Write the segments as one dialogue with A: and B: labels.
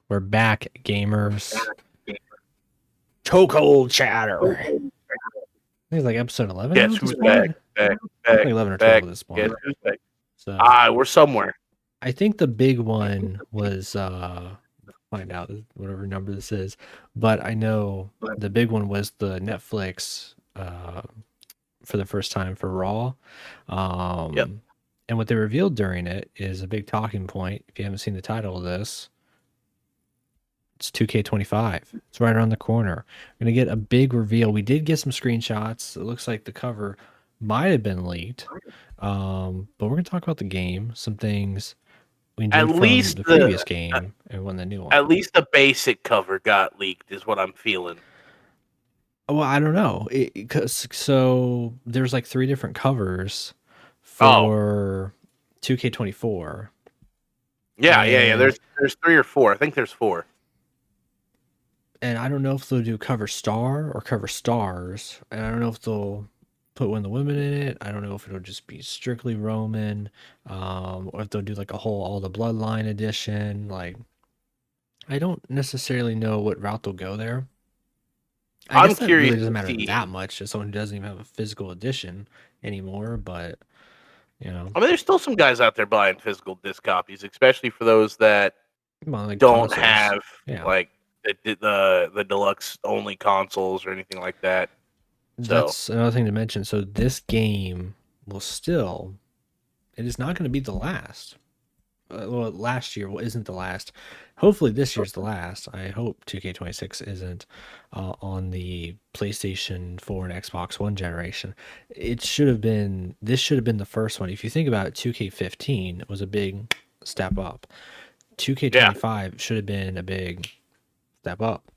A: We're back, gamers. Chokehold chatter. I think it's like episode 11 now
B: Guess
A: at this
B: who's back?
A: point.
B: Back,
A: I think
B: back,
A: 11 or 12
B: back.
A: at this
B: Guess
A: point.
B: who's back?
A: So
B: We're somewhere.
A: I think the big one was find out whatever number this is, but I know the big one was the Netflix for the first time for Raw.
B: Yep.
A: And what they revealed during it is a big talking point. If you haven't seen the title of this, it's 2K25. It's right around the corner. We're going to get a big reveal. We did get some screenshots. It looks like the cover might have been leaked. But we're going to talk about the game, some things we enjoyed from the previous game and one the new one.
B: At least the basic cover got leaked, is what I'm feeling.
A: Well, I don't know. So there's like 3 different covers for 2K24.
B: Yeah. There's 3 or 4. I think there's 4.
A: And I don't know if they'll do cover star or cover stars. And I don't know if they'll put one of the women in it. I don't know if it'll just be strictly Roman, or if they'll do like a whole all the bloodline edition. Like, I don't necessarily know what route they'll go there. I guess that really doesn't matter that much as someone who doesn't even have a physical edition anymore. But you know,
B: I mean, there's still some guys out there buying physical disc copies, especially for those that
A: like
B: don't
A: consoles.
B: have like the deluxe only consoles or anything like that.
A: That's another thing to mention. So this game will still, it is not going to be the last. Well, last year isn't the last. Hopefully this year's the last. I hope 2K26 isn't on the PlayStation 4 and Xbox One generation. This should have been the first one. If you think about it, 2K15 was a big step up. 2K25 should have been a big step up.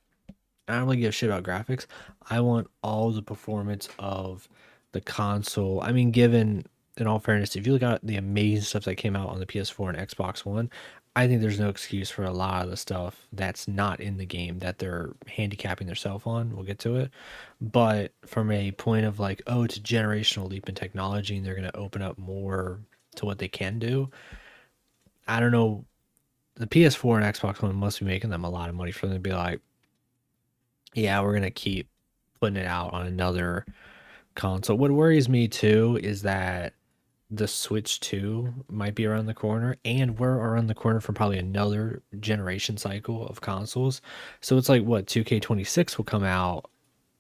A: I don't really give a shit about graphics. I want all the performance of the console. I mean, given, in all fairness, if you look at the amazing stuff that came out on the PS4 and Xbox One, I think there's no excuse for a lot of the stuff that's not in the game that they're handicapping themselves on. We'll get to it. But from a point of like, oh, it's a generational leap in technology and they're going to open up more to what they can do, I don't know. The PS4 and Xbox One must be making them a lot of money for them to be like, yeah, we're going to keep putting it out on another console. What worries me too is that the Switch 2 might be around the corner, and we're around the corner from probably another generation cycle of consoles. So it's like, what, 2K26 will come out,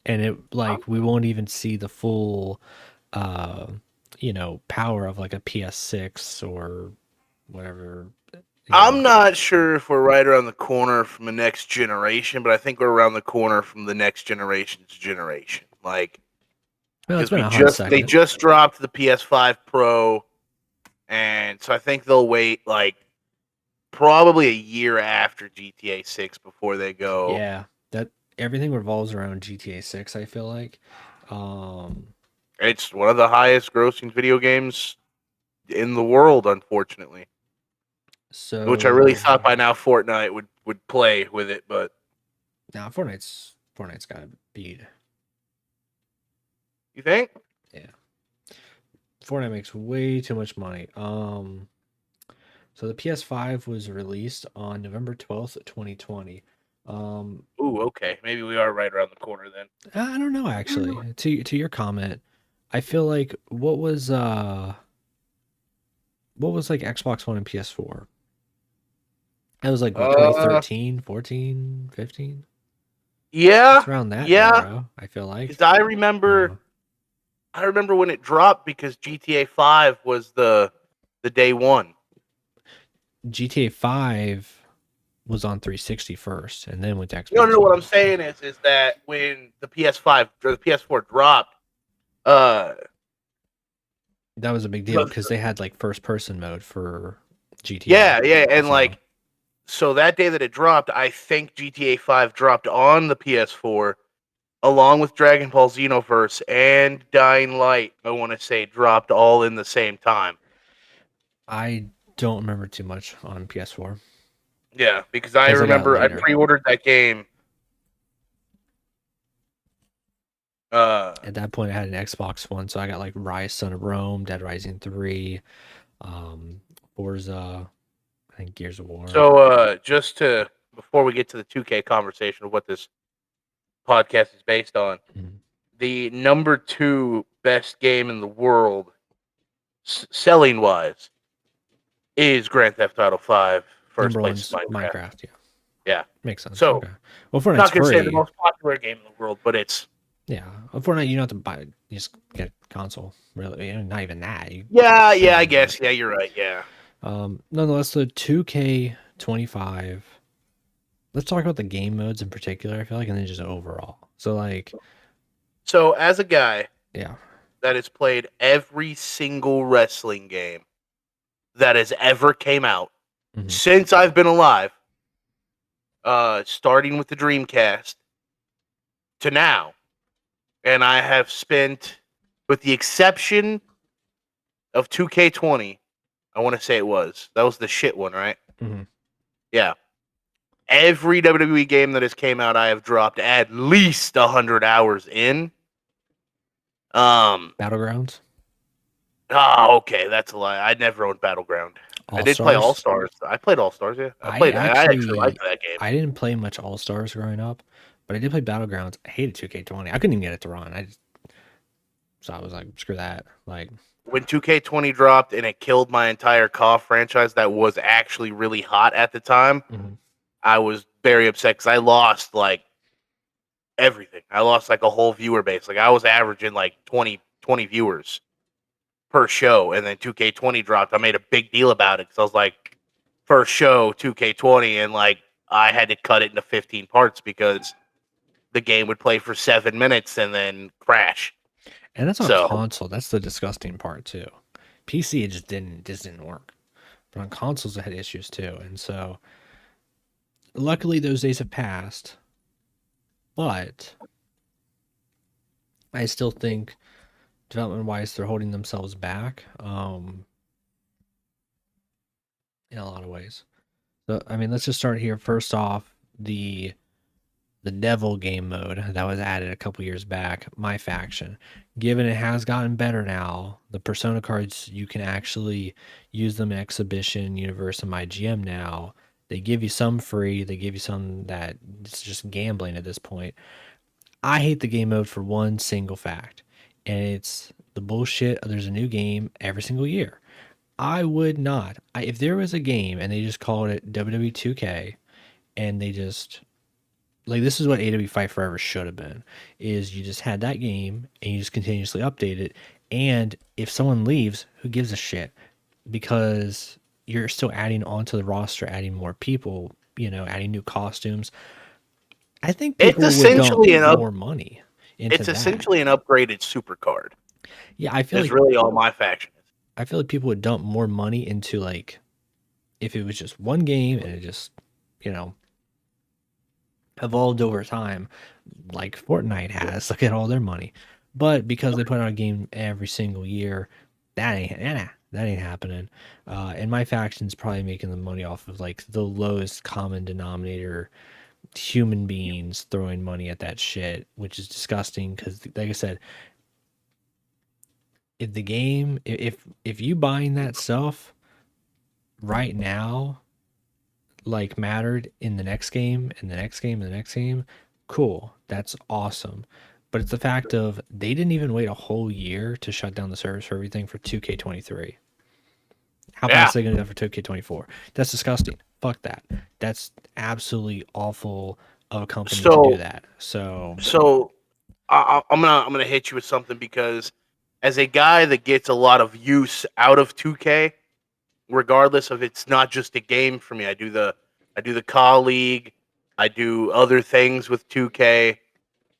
A: and it like we won't even see the full power of like a PS6 or whatever.
B: I'm not sure if we're right around the corner from the next generation, but I think we're around the corner from the next generation's generation. Like, because they just dropped the PS5 Pro, and so I think they'll wait like probably a year after GTA 6 before they go.
A: Yeah, that everything revolves around GTA 6. I feel like
B: it's one of the highest grossing video games in the world, unfortunately.
A: So,
B: which I really thought by now Fortnite would play with it, but
A: now Fortnite's got to beat.
B: You think?
A: Yeah. Fortnite makes way too much money. So the PS5 was released on November 12th, 2020.
B: Ooh, okay. Maybe we are right around the corner then.
A: I don't know actually. To your comment, I feel like what was like Xbox One and PS4? That was like what, 2013, 14, 15?
B: Yeah.
A: It's around that era, I feel like.
B: Because I remember when it dropped because GTA 5 was the day one.
A: GTA 5 was on 360 first and then went to Xbox.
B: No, what I'm saying is that when the PS5 or the PS4 dropped,
A: that was a big deal because they had like first person mode for GTA.
B: Yeah, and like so that day that it dropped, I think GTA 5 dropped on the PS4 along with Dragon Ball Xenoverse and Dying Light. I want to say dropped all in the same time.
A: I don't remember too much on PS4.
B: Yeah, because I remember I pre-ordered that game.
A: At that point, I had an Xbox One, so I got like Rise, Son of Rome, Dead Rising 3, Forza, I think Gears of War.
B: So, before we get to the 2K conversation of what this podcast is based on, the number 2 best game in the world, selling wise, is Grand Theft Auto 5. First
A: Number
B: place
A: one's
B: is
A: Minecraft.
B: Yeah.
A: Makes sense.
B: So,
A: okay. Well,
B: I'm not
A: Fortnite's
B: going to say the
A: free.
B: most popular game in the world, but it's...
A: Yeah. Fortnite, you don't have to buy it. You just get a console. Really, not even that.
B: Yeah, I guess. Yeah, you're right. Yeah.
A: Nonetheless, the 2K25. Let's talk about the game modes in particular, I feel like, and then just overall. So,
B: as a guy
A: yeah,
B: that has played every single wrestling game that has ever came out since I've been alive, starting with the Dreamcast to now, and I have spent, with the exception of 2K20, I want to say that was the shit one, right? Yeah. Every WWE game that has came out, I have dropped at least 100 hours in.
A: Battlegrounds.
B: Oh, okay, that's a lie. I never owned Battleground. I did play All Stars. I played All Stars. Yeah, I actually liked that game.
A: I didn't play much All Stars growing up, but I did play Battlegrounds. I hated 2K20. I couldn't even get it to run. So I was like, screw that. Like,
B: when 2K20 dropped and it killed my entire CoF franchise that was actually really hot at the time, I was very upset because I lost like everything. I lost like a whole viewer base. Like I was averaging like 20 viewers per show, and then 2K20 dropped. I made a big deal about it because I was like, first show 2K20, and like I had to cut it into 15 parts because the game would play for 7 minutes and then crash.
A: And that's on console. That's the disgusting part too. PC, it just didn't work. But on consoles, it had issues too. And so, luckily, those days have passed. But I still think, development-wise, they're holding themselves back in a lot of ways. So, I mean, let's just start here. First off, the Devil game mode that was added a couple years back, my faction. Given it has gotten better now, the Persona cards, you can actually use them in Exhibition, Universe, and MyGM now. They give you some free, they give you some that it's just gambling at this point. I hate the game mode for one single fact, and it's the bullshit of there's a new game every single year. I would not. If there was a game and they just called it WWE 2K and they just like this is what AW Fight Forever should have been, is you just had that game and you just continuously update it, and if someone leaves, who gives a shit, because you're still adding onto the roster, adding more people, adding new costumes. I think people would dump more money into
B: It's essentially an upgraded super card.
A: Yeah, I feel
B: like really all my faction is.
A: I feel like people would dump more money into, like, if it was just one game and it just, evolved over time, like Fortnite has. Look at all their money. But because they put out a game every single year, that ain't happening. And my faction's probably making the money off of like the lowest common denominator, human beings throwing money at that shit, which is disgusting. Because, like I said, if the game, if you buying that stuff right now, like mattered in the next game and the next game and the next game, cool, that's awesome. But it's the fact of they didn't even wait a whole year to shut down the service for everything for 2K23. How fast are they going to do that for 2K24? That's disgusting. Fuck that. That's absolutely awful of a company to do that.
B: So I'm gonna hit you with something, because as a guy that gets a lot of use out of 2K, regardless of it's not just a game for me. I do the colleague, I do other things with 2K.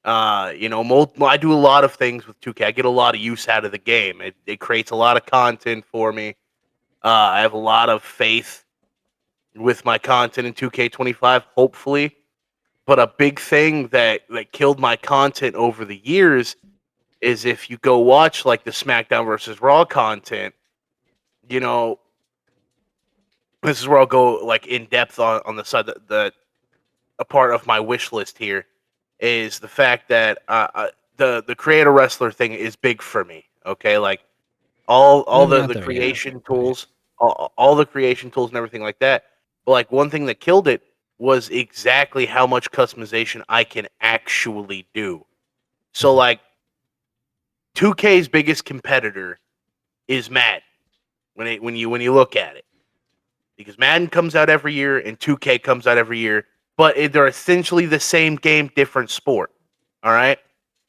B: I do a lot of things with 2K. I get a lot of use out of the game. It creates a lot of content for me. I have a lot of faith with my content in 2K25, hopefully. But a big thing that killed my content over the years is if you go watch like the SmackDown versus Raw content, this is where I'll go like in depth on the side that a part of my wish list here is the fact that the creator wrestler thing is big for me. Okay, like all the creation tools, all the creation tools and everything like that. But like one thing that killed it was exactly how much customization I can actually do. So, like, 2K's biggest competitor is Madden when you look at it, because Madden comes out every year and 2K comes out every year, but they're essentially the same game, different sport. All right.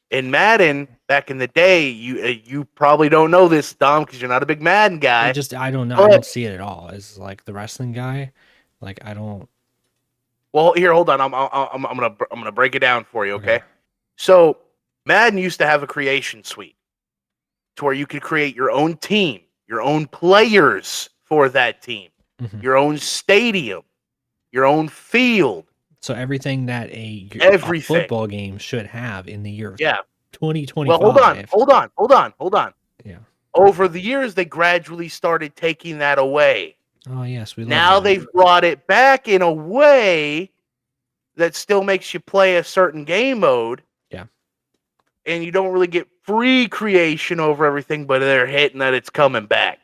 B: In Madden, back in the day, you probably don't know this, Dom, because you're not a big Madden guy.
A: I don't know. I don't see it at all. As like the wrestling guy, like I don't.
B: Well, here, hold on. I'm gonna break it down for you. Okay. So Madden used to have a creation suite to where you could create your own team, your own players for that team, your own stadium, your own field.
A: So everything that a football game should have in the year 2025.
B: Well, hold on.
A: Yeah.
B: Over the years, they gradually started taking that away.
A: Oh yes, we love
B: now
A: that.
B: They've brought it back in a way that still makes you play a certain game mode.
A: Yeah.
B: And you don't really get free creation over everything, but they're hitting that it's coming back.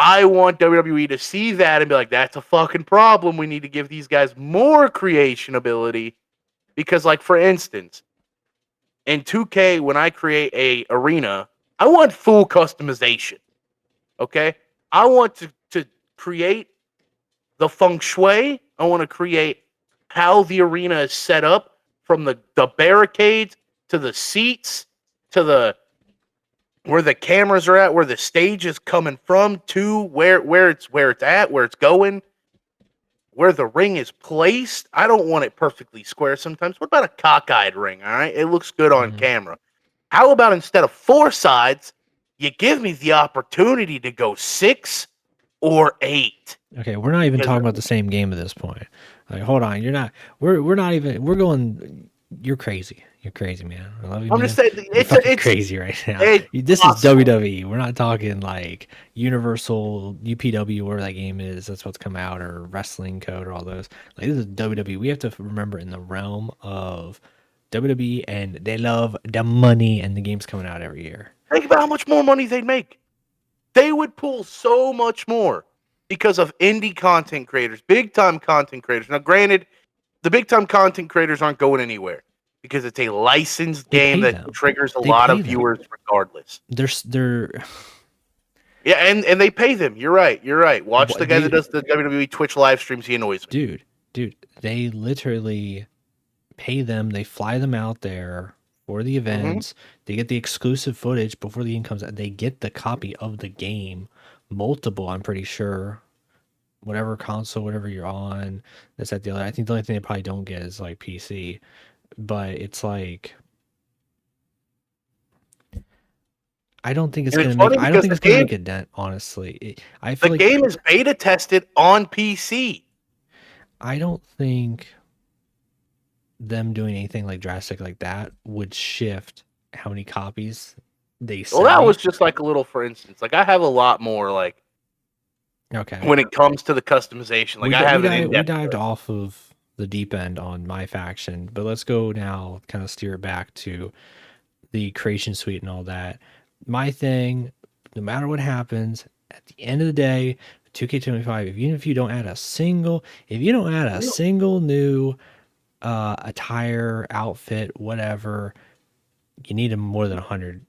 B: I want WWE to see that and be like, that's a fucking problem. We need to give these guys more creation ability. Because, like, for instance, in 2K, when I create a arena, I want full customization. Okay? I want to create the feng shui. I want to create how the arena is set up, from the barricades to the seats to the where the cameras are at, where the stage is coming from, to where it's at, where it's going, where the ring is placed. I don't want it perfectly square sometimes. What about a cockeyed ring? All right, it looks good on camera. How about instead of 4 sides, you give me the opportunity to go 6 or 8?
A: Okay, we're not even talking about the same game at this point. Like, hold on, you're not. We're not even. We're going. You're crazy. You're crazy, man. I love you.
B: I'm
A: man.
B: just saying,
A: it's crazy right now. This is WWE. We're not talking like Universal, UPW, where that game is. That's what's come out, or Wrestling Code, or all those. Like, this is WWE. We have to remember, in the realm of WWE, and they love the money, and the game's coming out every year.
B: Think about how much more money they'd make. They would pull so much more because of indie content creators, big time content creators. Now, granted, the big time content creators aren't going anywhere because it's a licensed game that triggers a lot of viewers regardless.
A: They're
B: yeah, and they pay them. You're right. Watch the guy that does the WWE Twitch live streams. He annoys
A: me. Dude, they literally pay them. They fly them out there for the events. They get the exclusive footage before the game comes out. They get the copy of the game, multiple, I'm pretty sure. Whatever console, whatever you're on, that's at the other. I think the only thing they probably don't get is like PC. But it's like, I don't think it's gonna make. I don't think it's gonna make a dent. Honestly, I feel
B: the game is beta tested on PC.
A: I don't think them doing anything like drastic like that would shift how many copies they sell.
B: Well, that was just like a little, for instance. Like, I have a lot more, like,
A: okay,
B: when it comes to the customization. Like,
A: we dived off of the deep end on my faction, but let's go now, kind of steer it back to the creation suite and all that. My thing, no matter what happens, at the end of the day, 2K25, even if you don't add a single new attire, outfit, whatever, you need more than 100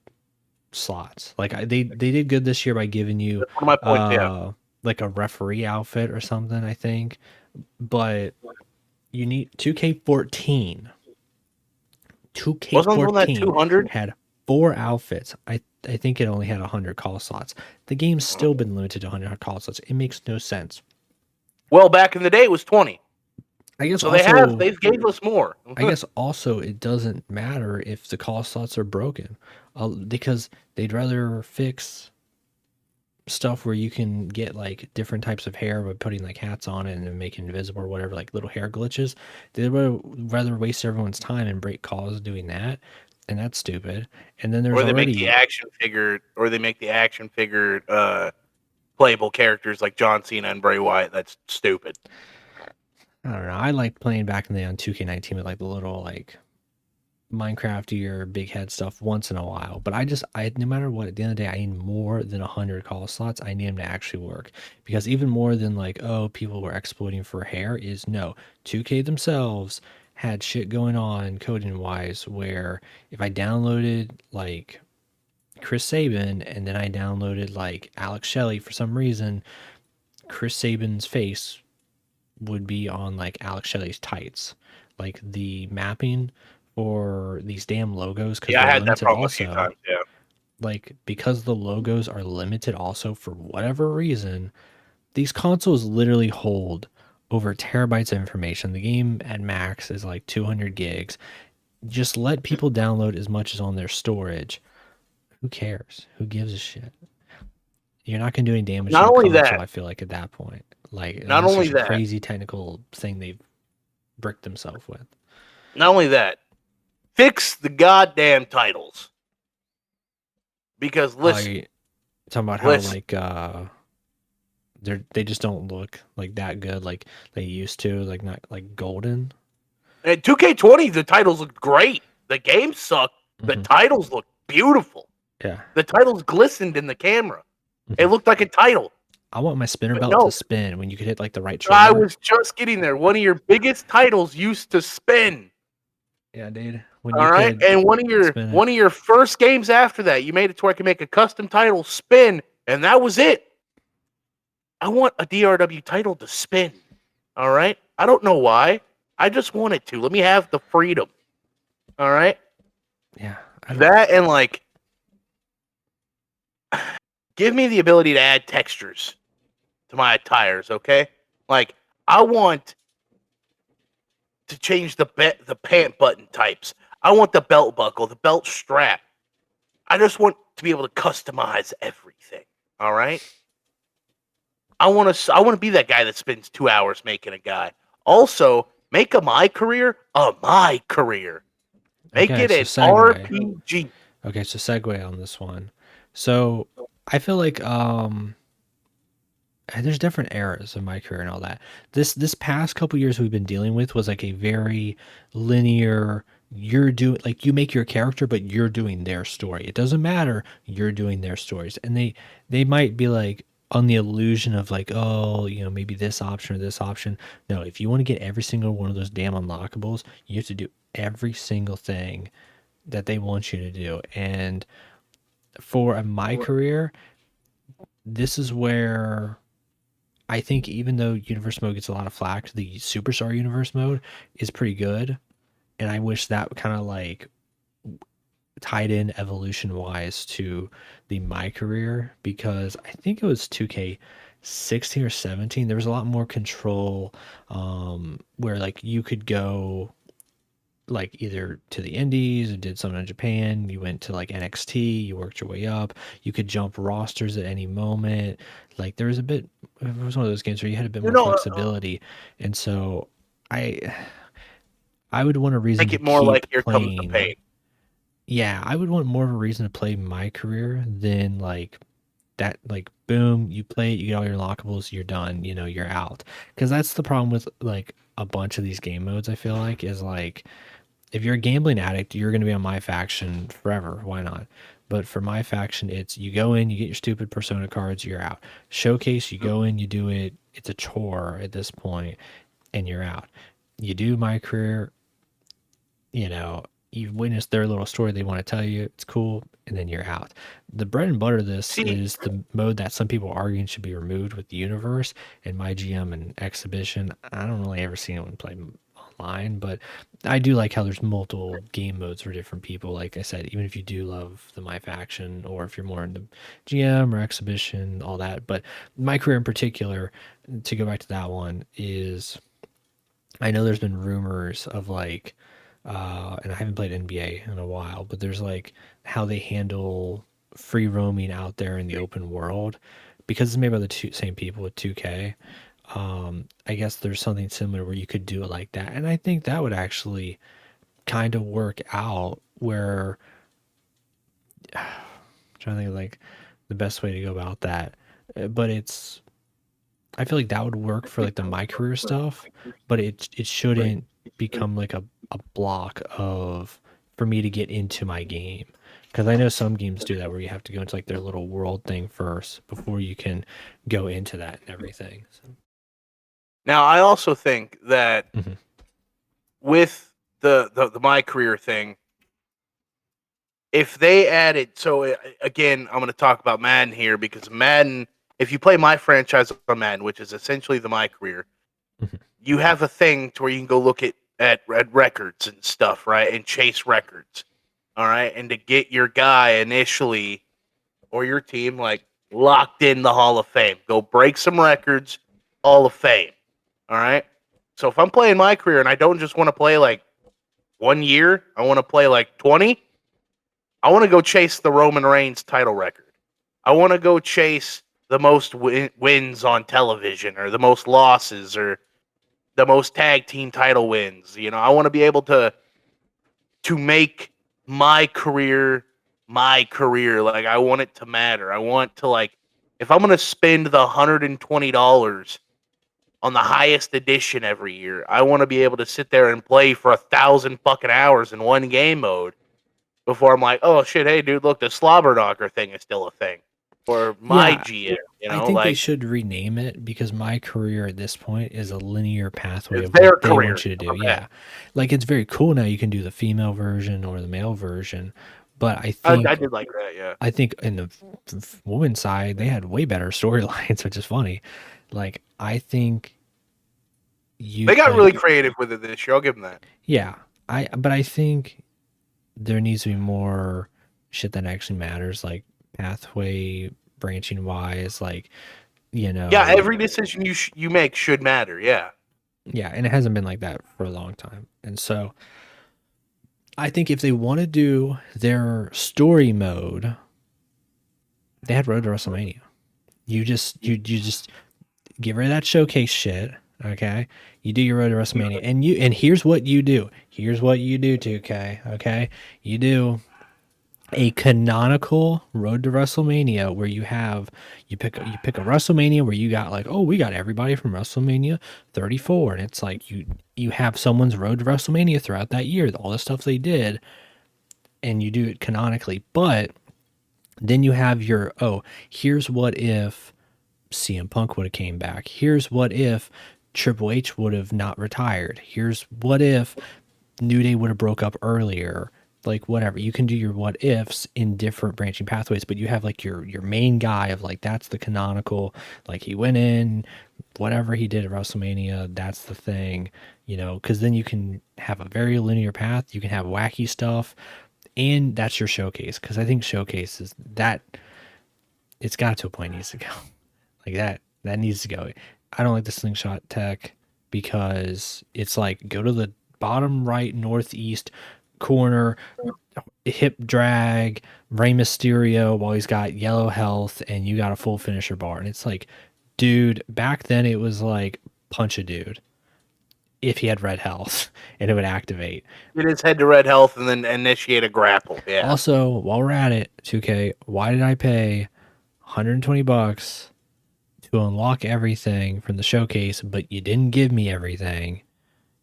A: slots. Like, they did good this year by giving you like a referee outfit or something, I think. But you need 2K14. 2K14 had 4 outfits. I think it only had 100 call slots. The game's still been limited to 100 call slots. It makes no sense.
B: Well, back in the day, it was 20.
A: I guess
B: so
A: also,
B: they've gave us more.
A: I guess also it doesn't matter if the call slots are broken, because they'd rather fix stuff where you can get like different types of hair by putting like hats on it and make it invisible or whatever, like little hair glitches. They'd rather waste everyone's time and break calls doing that, and that's stupid. And then there's
B: make the action figure playable characters like John Cena and Bray Wyatt. That's stupid.
A: I don't know. I like playing back in the day on 2K19 with like the little like Minecrafty or big head stuff once in a while. But I no matter what, at the end of the day, I need more than 100 call slots. I need them to actually work, because even more than like, oh, people were exploiting for hair is no. 2K themselves had shit going on coding wise where if I downloaded like Chris Sabin and then I downloaded like Alex Shelley for some reason, Chris Sabin's face would be on like Alex Shelley's tights. Like the mapping for these damn logos, because
B: Yeah, I
A: they're
B: had that
A: limited
B: problem a few
A: also.
B: times. Yeah.
A: Like because the logos are limited also for whatever reason, these consoles literally hold over terabytes of information. The game at max is like 200 gigs. Just let people download as much as on their storage. Who cares? Who gives a shit? You're not going to do any damage to
B: Not
A: your
B: only
A: console,
B: that,
A: I feel like, at that point. Like,
B: not
A: unless
B: only
A: there's a
B: that,
A: crazy technical thing they've bricked themselves with.
B: not only that, fix the goddamn titles. Because listen,
A: You talking about how
B: listen.
A: like they just don't look like that good like they used to, like not like golden.
B: And 2K20, the titles look great. The game sucked. The
A: Hmm.
B: titles look beautiful.
A: Yeah.
B: The titles glistened in the camera. It
A: Hmm.
B: looked like a title.
A: I want my spinner
B: But
A: belt to
B: no,
A: spin when you could hit like the right
B: I
A: trigger.
B: was just getting there. One of your biggest titles used to spin.
A: Yeah, dude. When
B: All
A: you
B: right,
A: could
B: and
A: spin it.
B: one of your first games after that, you made it to where I could make a custom title spin, and that was it. I want a DRW title to spin. All right, I don't know why. I just want it to. Let me have the freedom. All right,
A: Yeah, I don't.
B: that and like, give me the ability to add textures to my attires. Okay, like I want to change the pant button types. I want the belt buckle, the belt strap. I just want to be able to customize everything. All right. I want to be that guy that spends 2 hours making a guy. Also, make a my career a my career. Make
A: Okay,
B: it
A: so
B: an
A: segue.
B: RPG.
A: Okay, so segue on this one. So I feel like there's different eras of my career and all that. This past couple years we've been dealing with was like a very linear. You're doing like you make your character, but you're doing their story. It doesn't matter. You're doing their stories, and they might be like on the illusion of like, oh, maybe this option or this option. No, if you want to get every single one of those damn unlockables, you have to do every single thing that they want you to do. And for my career, this is where I think even though universe mode gets a lot of flack, the superstar universe mode is pretty good. And I wish that kind of like tied in evolution wise to the my career, because I think it was 2K16 or 17. There was a lot more control, where like you could go like either to the indies or did something in Japan, you went to like NXT, you worked your way up, you could jump rosters at any moment. Like there was it was one of those games where you had a bit
B: You
A: more
B: know,
A: flexibility. And so I I would want a reason
B: make
A: to
B: it more
A: keep
B: like here comes the
A: playing.
B: pain.
A: Yeah, I would want more of a reason to play my career than like that, like boom, you play it, you get all your unlockables, you're done, you're out. Because that's the problem with like a bunch of these game modes, I feel like, is like if you're a gambling addict, you're going to be on my faction forever. Why not? But for my faction, it's you go in, you get your stupid persona cards, you're out. Showcase, you go in, you do it. It's a chore at this point, and you're out. You do my career, you've witnessed their little story they want to tell you. It's cool, and then you're out. The bread and butter of this
B: See,
A: is the mode that some people are arguing should be removed with the universe and my GM and exhibition. I don't really ever see anyone play online, but I do like how there's multiple game modes for different people. Like I said, even if you do love the my faction, or if you're more into GM or exhibition, all that. But my career in particular, to go back to that one, is I know there's been rumors of like, and I haven't played NBA in a while, but there's like how they handle free roaming out there in the open world, because it's made by the same people with 2K. I guess there's something similar where you could do it like that, and I think that would actually kind of work out. Where I'm trying to think of like the best way to go about that, but I feel like that would work for like the my career stuff, but it shouldn't become like a block of for me to get into my game. Because I know some games do that where you have to go into like their little world thing first before you can go into that and everything. So.
B: Now, I also think that with the my career thing, if they added, so again, I'm going to talk about Madden here because Madden, if you play my franchise on Madden, which is essentially the my career, you have a thing to where you can go look at records and stuff, right? And chase records. All right. And to get your guy initially or your team like locked in the Hall of Fame, go break some records, Hall of Fame. All right. So if I'm playing my career and I don't just want to play like 1 year, I want to play like 20. I want to go chase the Roman Reigns title record. I want to go chase the most wins on television or the most losses or the most tag team title wins. You know, I want to be able to make my career my career. Like I want it to matter. I want to like if I'm going to spend the $120 on the highest edition every year, I want to be able to sit there and play for 1,000 fucking hours in one game mode before I'm like, oh shit, hey dude, look, the slobber knocker thing is still a thing. Or my GM, you know,
A: I think
B: like
A: they should rename it because my career at this point is a linear pathway of
B: their
A: what they
B: career.
A: want you to do. Yeah. Like it's very cool now you can do the female version or the male version. But I think
B: I did like that, yeah.
A: I think in the women's side, they had way better storylines, which is funny. Like I think
B: they got really creative with it this year. I'll give them that.
A: Yeah. But I think there needs to be more shit that actually matters, like pathway branching wise, like
B: Yeah, every decision you make should matter. Yeah.
A: Yeah, and it hasn't been like that for a long time, and so I think if they want to do their story mode, they had Road to WrestleMania. You just get rid of that showcase shit. Okay, you do your Road to WrestleMania, and here's what you do. Here's what you do, 2K. Okay, you do a canonical Road to WrestleMania where you pick a WrestleMania where you got like, oh, we got everybody from WrestleMania 34, and it's like you have someone's Road to WrestleMania throughout that year, all the stuff they did, and you do it canonically. But then you have your here's what if CM Punk would have came back. Here's what if Triple H would have not retired. Here's what if New Day would have broke up earlier. Like whatever, you can do your what ifs in different branching pathways, but you have like your main guy of like that's the canonical, like he went in, whatever he did at WrestleMania, that's the thing, because then you can have a very linear path, you can have wacky stuff, and that's your showcase. Because I think showcase is that it's got to a point, it needs to go like that needs to go. I don't like the slingshot tech because it's like go to the bottom right northeast corner, hip drag Rey Mysterio while he's got yellow health and you got a full finisher bar. And it's like, dude, back then it was like punch a dude if he had red health and it would activate.
B: Get his head to red health and then initiate a grapple. Yeah.
A: Also, while we're at it, 2K, why did I pay $120 to unlock everything from the showcase, but you didn't give me everything?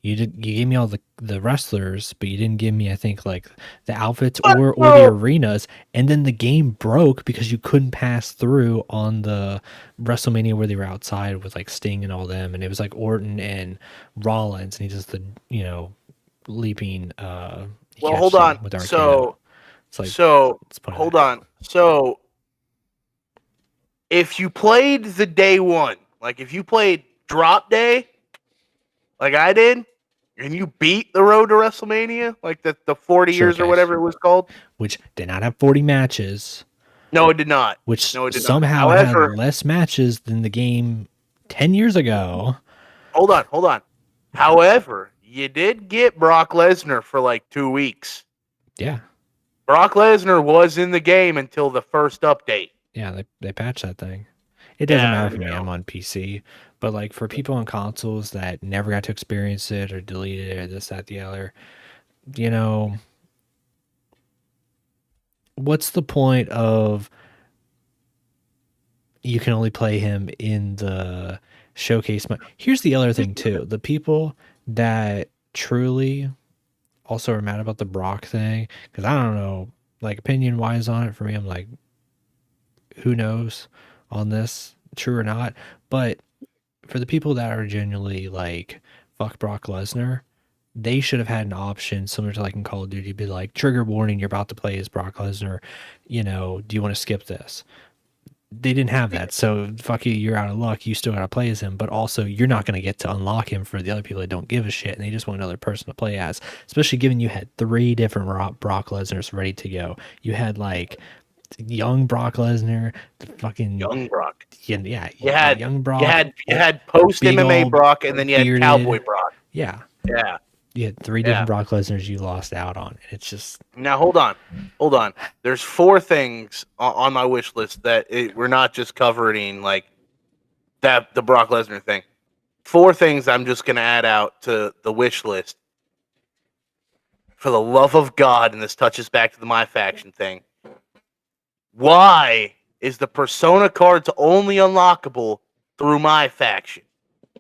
A: You gave me all the wrestlers, but you didn't give me, I think, like the outfits or the arenas. And then the game broke because you couldn't pass through on the WrestleMania where they were outside with like Sting and all them. And it was like Orton and Rollins, and he does the leaping.
B: Well, hold on.
A: With
B: so hold on. So if you played the day one, like if you played drop day, like I did, and you beat the Road to WrestleMania, like the 40 years or whatever it was called,
A: which did not have 40 matches.
B: No, it did not.
A: Which somehow had less matches than the game 10 years ago.
B: Hold on. However, you did get Brock Lesnar for like 2 weeks.
A: Yeah.
B: Brock Lesnar was in the game until the first update.
A: Yeah, they patched that thing. It doesn't matter for me. I'm on PC. But like for people on consoles that never got to experience it or deleted it or this, that, the other, what's the point of you can only play him in the showcase? Here's the other thing too. The people that truly also are mad about the Brock thing, because I don't know, like opinion wise on it. For me, I'm like, who knows on this, true or not. But for the people that are genuinely like fuck Brock Lesnar, they should have had an option similar to like in Call of Duty, be like, trigger warning, you're about to play as Brock Lesnar. You know, do you want to skip this? They didn't have that, so fuck you, you're out of luck. You still gotta play as him, but also you're not gonna get to unlock him for the other people that don't give a shit and they just want another person to play as. Especially given you had 3 different Brock Lesnar's ready to go. You had like young Brock Lesnar, the fucking
B: young Brock.
A: yeah,
B: You had
A: young Brock.
B: You had post MMA Brock, and then you had Cowboy Brock.
A: Yeah,
B: yeah.
A: You had 3 different Brock Lesnar's you lost out on. It's just
B: now hold on. There's 4 things on my wish list that we're not just covering like that the Brock Lesnar thing. 4 things I'm just gonna add out to the wish list. For the love of God, and this touches back to the My Faction thing. Why is the Persona cards only unlockable through My Faction?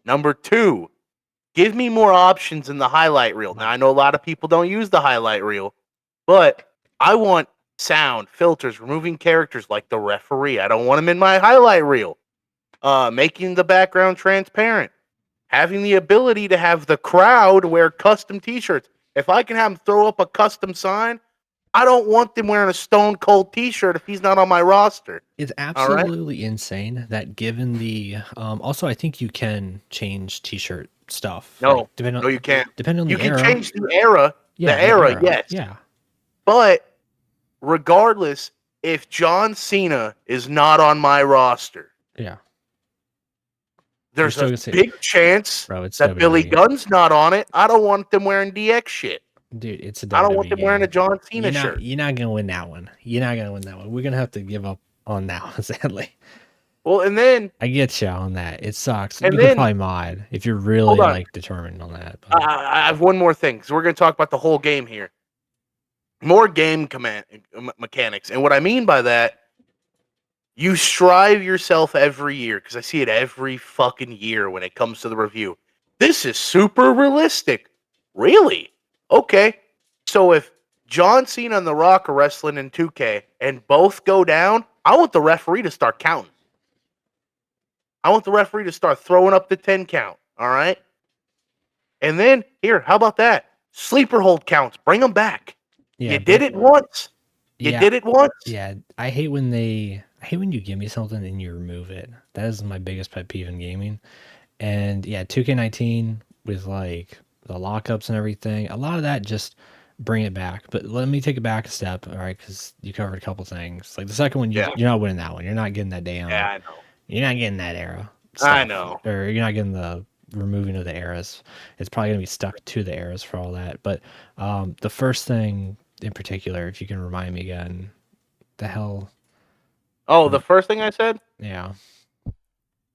B: Number 2, give me more options in the highlight reel. Now, I know a lot of people don't use the highlight reel, but I want sound, filters, removing characters like the referee. I don't want them in my highlight reel. Making the background transparent. Having the ability to have the crowd wear custom t-shirts. If I can have them throw up a custom sign, I don't want them wearing a Stone Cold t-shirt if he's not on my roster.
A: It's absolutely insane that given the also I think you can change t-shirt stuff.
B: No, like, no, you can't.
A: Depending on the era.
B: You can change the era. Yeah, the era, yes.
A: Yeah.
B: But regardless, if John Cena is not on my roster,
A: yeah,
B: there's a big chance that Billy Gunn's not on it. I don't want them wearing DX shit.
A: Dude, it's a WWE
B: I don't want them wearing a John Cena shirt.
A: You're not gonna win that one. You're not gonna win that one. We're gonna have to give up on that one, sadly.
B: Well, and then
A: I get you on that. It sucks. And you can probably mod if you're really like determined on that.
B: I have one more thing, because we're gonna talk about the whole game here. More game mechanics, and what I mean by that, you strive yourself every year, because I see it every fucking year when it comes to the review. This is super realistic. Really? Okay. So if John Cena and The Rock are wrestling in 2K and both go down, I want the referee to start counting. I want the referee to start throwing up the 10 count. All right? And then, here, how about that? Sleeper hold counts. Bring them back. Yeah, you did it once. You did it once.
A: Yeah, I hate when you give me something and you remove it. That is my biggest pet peeve in gaming. And yeah, 2K19 with like the lockups and everything, a lot of that just bring it back. But let me take it back a step, all right? Because you covered a couple things. Like the second one, you're not winning that one. You're not getting that damn.
B: Yeah, I know.
A: You're not getting that era
B: stuff. I know.
A: Or you're not getting the removing of the eras. It's probably gonna be stuck to the eras for all that. But the first thing in particular, if you can remind me again, the hell.
B: Oh, the first thing I said?
A: Yeah.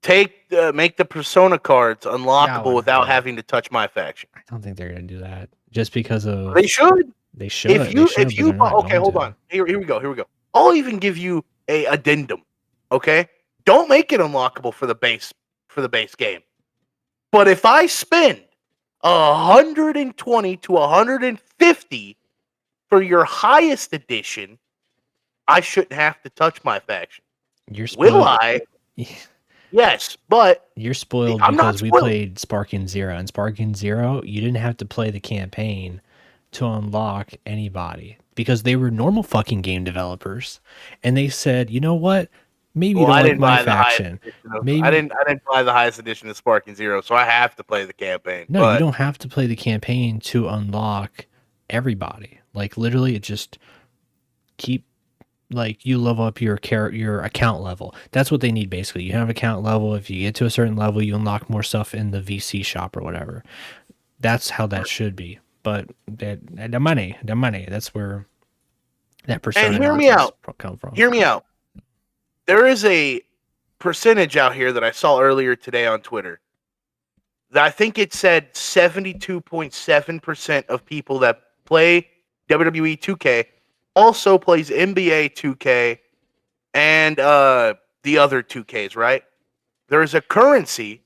B: Make the Persona cards unlockable without having to touch My Faction.
A: I don't think they're gonna do that just because of.
B: They should.
A: They should.
B: If you okay, hold on. Here we go. I'll even give you a addendum. Okay, don't make it unlockable for the base game. But if I spend 120 to 150 for your highest edition, I shouldn't have to touch My Faction. Will I? Yes, but
A: you're spoiled because we played Sparking Zero. And Sparking Zero, you didn't have to play the campaign to unlock anybody because they were normal fucking game developers, and they said, you know what? Maybe you don't like My Faction.
B: I didn't buy the highest edition of Sparking Zero, so I have to play the campaign.
A: No, you don't have to play the campaign to unlock everybody. Like literally, it just keep. Like you level up your account level. That's what they need basically. You have account level. If you get to a certain level, you unlock more stuff in the VC shop or whatever. That's how that should be. But the money. That's where that percentage.
B: And hear me out. Come from. Hear me out. There is a percentage out here that I saw earlier today on Twitter. That I think it said 72.7% of people that play WWE 2K also plays NBA 2K and the other 2Ks, right? There is a currency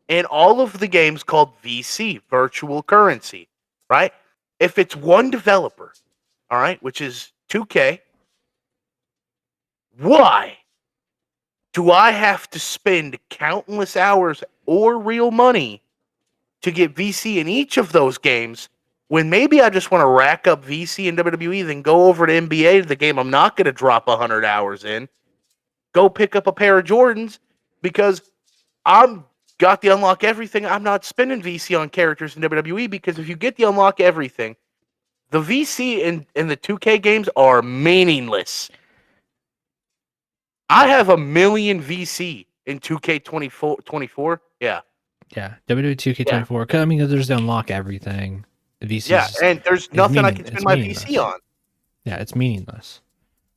B: in all of the games called VC, virtual currency, right? if it's one developer, all right, which is 2K, why do I have to spend countless hours or real money to get VC in each of those games when maybe I just want to rack up VC in WWE, then go over to NBA, the game I'm not going to drop 100 hours in, go pick up a pair of Jordans because I'm got the unlock everything. I'm not spending VC on characters in WWE because if you get the unlock everything, the VC in the 2K games are meaningless. I have 1 million VC in 2K24. Yeah.
A: Yeah. WWE 2K24. Yeah. I mean, there's the unlock everything. The VC
B: and there's nothing I can spend my VC on.
A: Yeah, it's meaningless.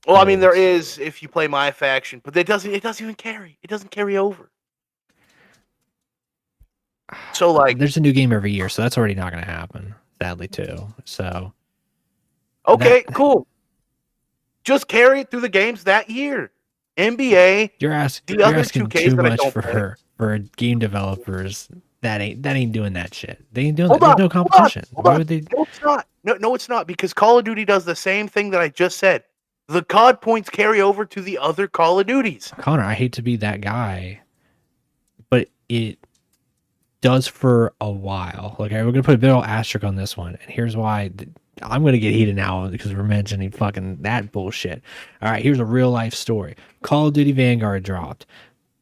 B: Well, I mean, there is if you play my faction, but it doesn't even carry. It doesn't carry over. So, like,
A: there's a new game every year, so that's already not going to happen, sadly, too. So,
B: okay, cool. Just carry it through the games that year. NBA.
A: You're asking too much for game developers. That ain't doing that shit. They ain't doing that. There's no competition. Why would they?
B: No, it's not. No, it's not, because Call of Duty does the same thing that I just said. The COD points carry over to the other Call of Duties.
A: Connor, I hate to be that guy, but it does for a while. Like, we're gonna put a big old asterisk on this one, and here's why. I'm gonna get heated now because we're mentioning fucking that bullshit. All right, here's a real life story. Call of Duty Vanguard dropped.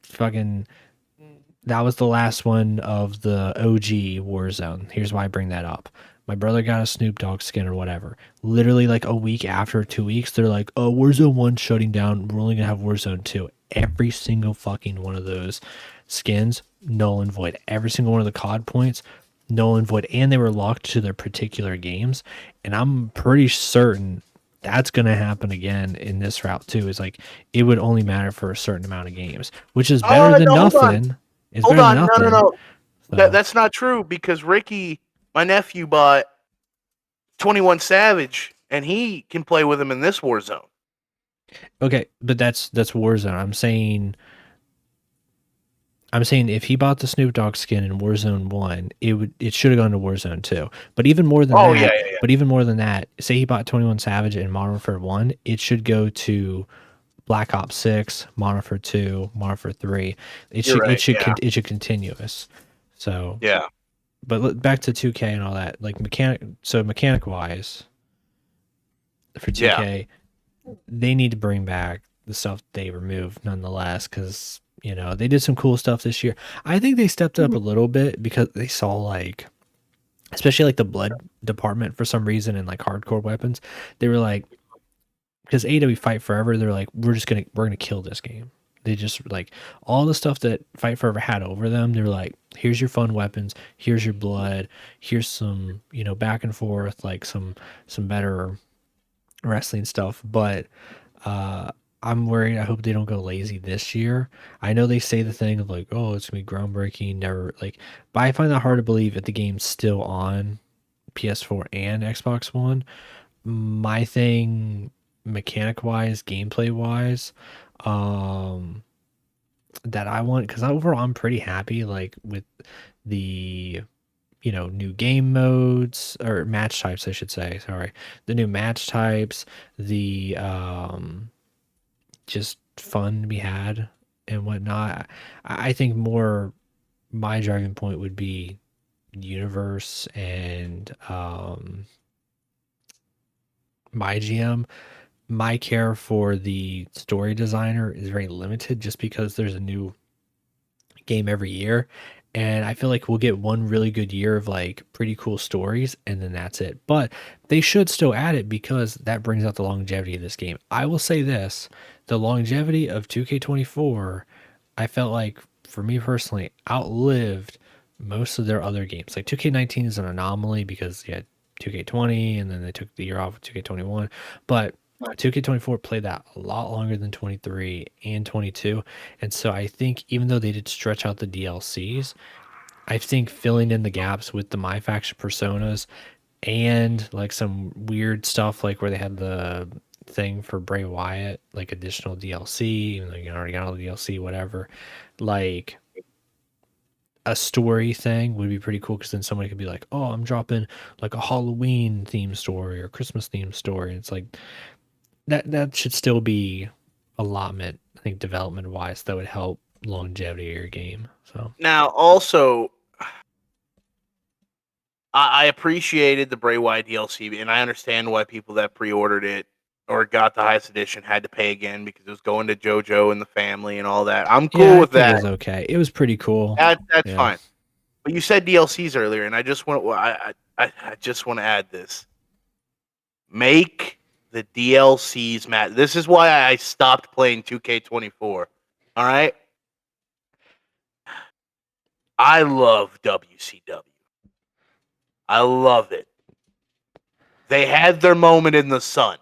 A: Fucking, that was the last one of the OG Warzone. Here's why I bring that up. My brother got a Snoop Dogg skin or whatever. Literally, like a week after, 2 weeks, they're like, "Oh, Warzone 1's shutting down. We're only gonna have Warzone 2." Every single fucking one of those skins, null and void. Every single one of the COD points, null and void, and they were locked to their particular games. And I'm pretty certain that's going to happen again in this route too. Is like, it would only matter for a certain amount of games, which is better than nothing.
B: Hold on. No. So. That's not true, because Ricky, my nephew, bought 21 Savage, and he can play with him in this Warzone.
A: Okay, but that's Warzone. I'm saying if he bought the Snoop Dogg skin in Warzone 1, it should have gone to Warzone 2. But even more than that,
B: yeah.
A: But even more than that, say he bought 21 Savage in Modern Warfare 1, it should go to Black Ops 6, Modern Warfare 2, Modern Warfare 3. It should continuous. So
B: yeah.
A: But back to 2K and all that, like mechanic wise, for 2K, they need to bring back the stuff they removed nonetheless, because they did some cool stuff this year. I think they stepped up a little bit because they saw, like, especially like the blood department for some reason, and like hardcore weapons, they were like, because AEW Fight Forever, they're like, we're gonna kill this game. They just, like, all the stuff that Fight Forever had over them, they were like, here's your fun weapons, here's your blood, here's some back and forth, like some better wrestling stuff. But I'm worried. I hope they don't go lazy this year. I know they say the thing of like, oh, it's gonna be groundbreaking, never, like, but I find that hard to believe that the game's still on PS4 and Xbox One. My thing, mechanic wise, gameplay wise, that I want, because overall I'm pretty happy, like, with the new game modes, or match types, I should say. Sorry, the new match types, the just fun to be had and whatnot. I think more my driving point would be universe and my GM. My care for the story designer is very limited, just because there's a new game every year, and I feel like we'll get one really good year of like pretty cool stories, and then that's it. But they should still add it, because that brings out the longevity of this game. I will say this, the longevity of 2K24, I felt like, for me personally, outlived most of their other games. Like 2K19 is an anomaly because you had 2K20 and then they took the year off with 2K21, but 2K24 played that a lot longer than 23 and 22. And so I think, even though they did stretch out the DLCs, I think filling in the gaps with the My Faction personas and like some weird stuff, like where they had the thing for Bray Wyatt, like additional DLC, even though you already got all the DLC, whatever. Like, a story thing would be pretty cool because then somebody could be like, oh, I'm dropping like a Halloween theme story or Christmas theme story. And it's like that should still be allotment, I think, development wise, that would help longevity of your game. So
B: now also I appreciated the Bray Wyatt DLC, and I understand why people that pre-ordered it or got the highest edition had to pay again because it was going to JoJo and the family and all that. I'm
A: yeah,
B: cool
A: I
B: with
A: think it
B: that.
A: was okay. It was pretty cool.
B: That's
A: Yeah.
B: fine. But you said DLCs earlier, and I just want I just want to add this. Make the DLCs match. This is why I stopped playing 2K24. All right? I love WCW. I love it. They had their moment in the sun.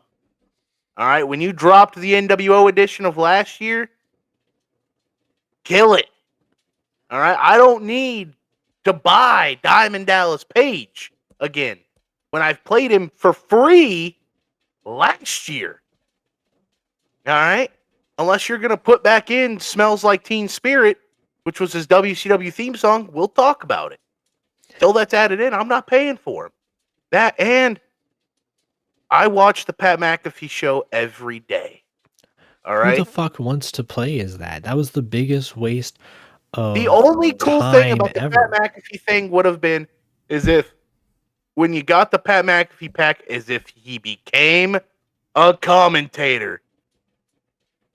B: All right? When you dropped the NWO edition of last year, kill it. All right? I don't need to buy Diamond Dallas Page again when I've played him for free last year. All right? Unless you're going to put back in Smells Like Teen Spirit, which was his WCW theme song, we'll talk about it. Till that's added in, I'm not paying for him. That, and I watch the Pat McAfee show every day. All
A: Who the
B: right?
A: fuck wants to play as that? That was the biggest waste
B: The
A: of
B: only cool thing
A: time
B: about the Pat
A: ever.
B: McAfee thing would have been is if when you got the Pat McAfee pack, as if he became a commentator.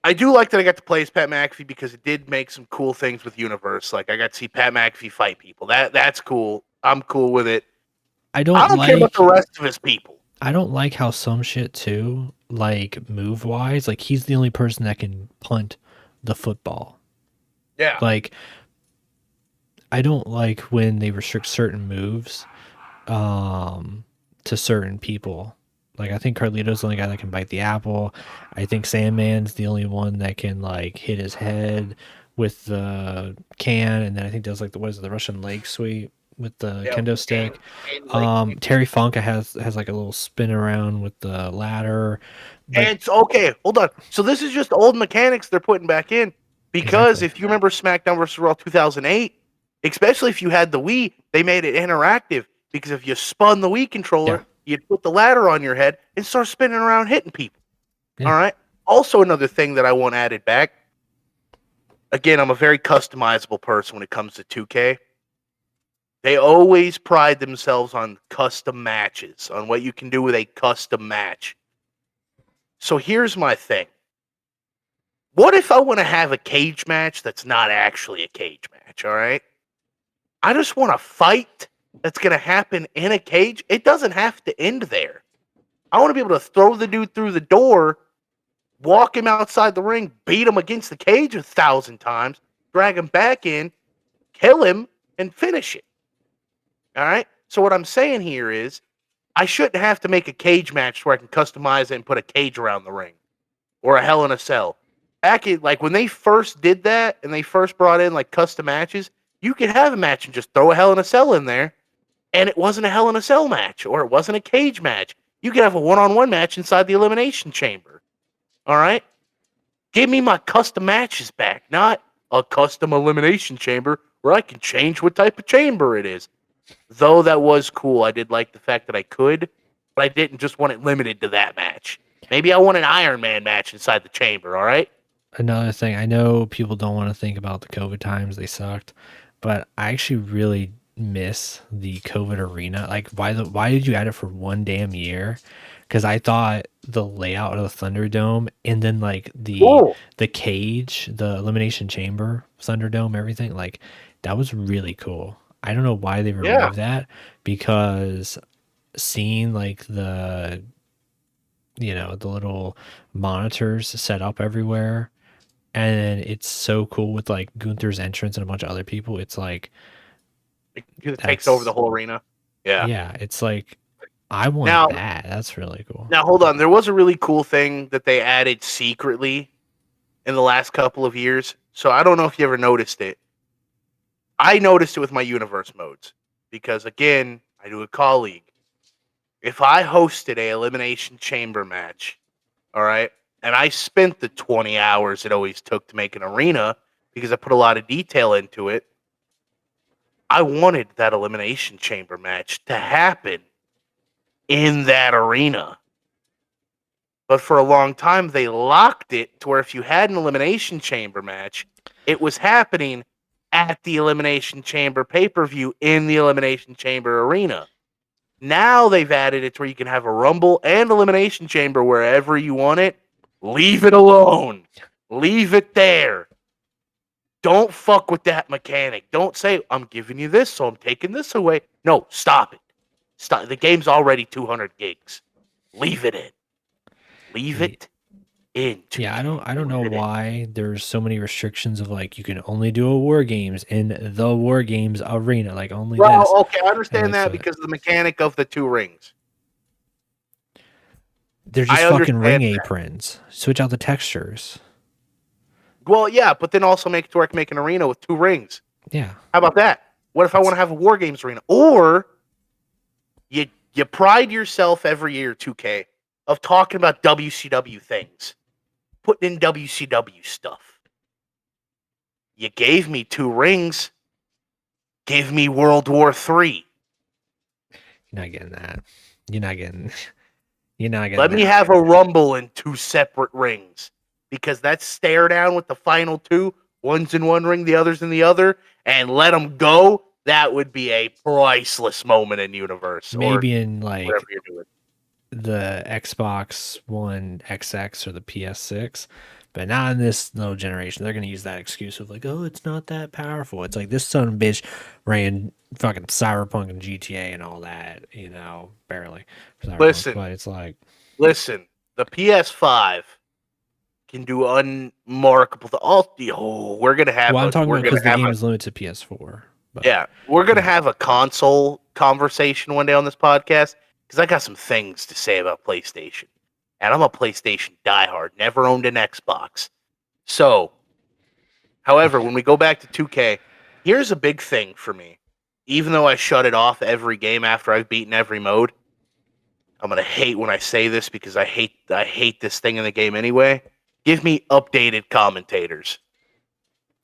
B: I do like that I got to play as Pat McAfee because it did make some cool things with Universe. Like I got to see Pat McAfee fight people. That's cool. I'm cool with it.
A: I
B: I
A: don't
B: don't care about the
A: like
B: rest of his people.
A: I don't like how some shit too, like move wise, like he's the only person that can punt the football.
B: Yeah.
A: Like I don't like when they restrict certain moves to certain people. Like I think Carlito's the only guy that can bite the apple. I think Sandman's the only one that can like hit his head with the can, and then I think does like the Russian leg sweep with the
B: Yeah.
A: kendo stick. Terry Funk has like a little spin around with the ladder. Like
B: And it's okay, hold on. So this is just old mechanics they're putting back in because
A: exactly.
B: if you remember SmackDown vs. Raw 2008, especially if you had the Wii, they made it interactive because if you spun the Wii
A: Yeah.
B: controller, you'd put the ladder on your head and start spinning around hitting people.
A: Yeah.
B: All right. Also, another thing that I want added back. Again, I'm a very customizable person when it comes to 2K. They always pride themselves on custom matches, on what you can do with a custom match. So here's my thing. What if I want to have a cage match that's not actually a cage match, all right? I just want a fight that's going to happen in a cage. It doesn't have to end there. I want to be able to throw the dude through the door, walk him outside the ring, beat him against the cage 1,000 times, drag him back in, kill him, and finish it. All right? So what I'm saying here is I shouldn't have to make a cage match where I can customize it and put a cage around the ring or a Hell in a Cell. Back in, like when they first did that and they first brought in like custom matches, you could have a match and just throw a Hell in a Cell in there, and it wasn't a Hell in a Cell match or it wasn't a cage match. You could have a one-on-one match inside the Elimination Chamber. All right? Give me my custom matches back, not a custom Elimination Chamber where I can change what type of chamber it is. Though that was cool. I did like the fact that I could, but I didn't just want it limited to that match. Maybe I want an Iron Man match inside the chamber, all right?
A: Another thing, I know people don't want to think about the COVID times, they sucked, but I actually really miss the COVID arena. Like why did you add it for one damn year? Because I thought the layout of the Thunderdome and then like
B: Cool.
A: the cage, the elimination chamber, Thunderdome, everything, like that was really cool. I don't know why they
B: Yeah.
A: removed that, because seeing like the little monitors set up everywhere, and it's so cool with like Gunther's entrance and a bunch of other people. It's like
B: It takes over the
A: that's
B: whole arena. Yeah.
A: yeah, it's like I want
B: Now,
A: that. That's really cool.
B: now hold on. There was a really cool thing that they added secretly in the last couple of years. So I don't know if you ever noticed it. I noticed it with my universe modes because again, I do a colleague. If I hosted a elimination chamber match, all right, and I spent the 20 hours it always took to make an arena because I put a lot of detail into it, I wanted that Elimination Chamber match to happen in that arena. But for a long time, they locked it to where if you had an Elimination Chamber match, it was happening at the Elimination Chamber pay-per-view in the Elimination Chamber arena. Now they've added it to where you can have a Rumble and Elimination Chamber wherever you want it. Leave it alone. Leave it there. Don't fuck with that mechanic. Don't say, I'm giving you this, so I'm taking this away. No, stop it. Stop. The game's already 200 gigs. Leave it in. Leave it in.
A: Yeah, I don't know why there's so many restrictions of like you can only do a War Games in the War Games arena, like only this.
B: Okay, I understand that because of the mechanic of the 2 rings.
A: They're just fucking ring aprons. Switch out the textures.
B: Well, yeah, but then also make it to where I can make an arena with 2 rings.
A: Yeah.
B: How about that? What if I want to have a War Games arena? Or you pride yourself every year, 2K, of talking about WCW things. Putting in WCW stuff. You gave me 2 rings. Give me World War III.
A: You're not getting that. You're not getting
B: Let me have a Rumble in 2 separate rings. Because that's stare down with the final 2. One's in one ring, the other's in the other. And let them go. That would be a priceless moment in Universe.
A: Maybe in like whatever you're doing. The Xbox One XX or the PS6. But not in this little generation. They're going to use that excuse of like, oh, it's not that powerful. It's like this son of a bitch ran fucking Cyberpunk and GTA and all that, barely.
B: Listen.
A: But it's like...
B: Listen, the PS5 can do unmarkable... we're going to have...
A: Well, I'm talking about because the game is limited to PS4.
B: But, yeah, we're going to have a console conversation one day on this podcast because I got some things to say about PlayStation. And I'm a PlayStation diehard, never owned an Xbox. So, however, when we go back to 2K, here's a big thing for me. Even though I shut it off every game after I've beaten every mode, I'm going to hate when I say this because I hate this thing in the game anyway. Give me updated commentators.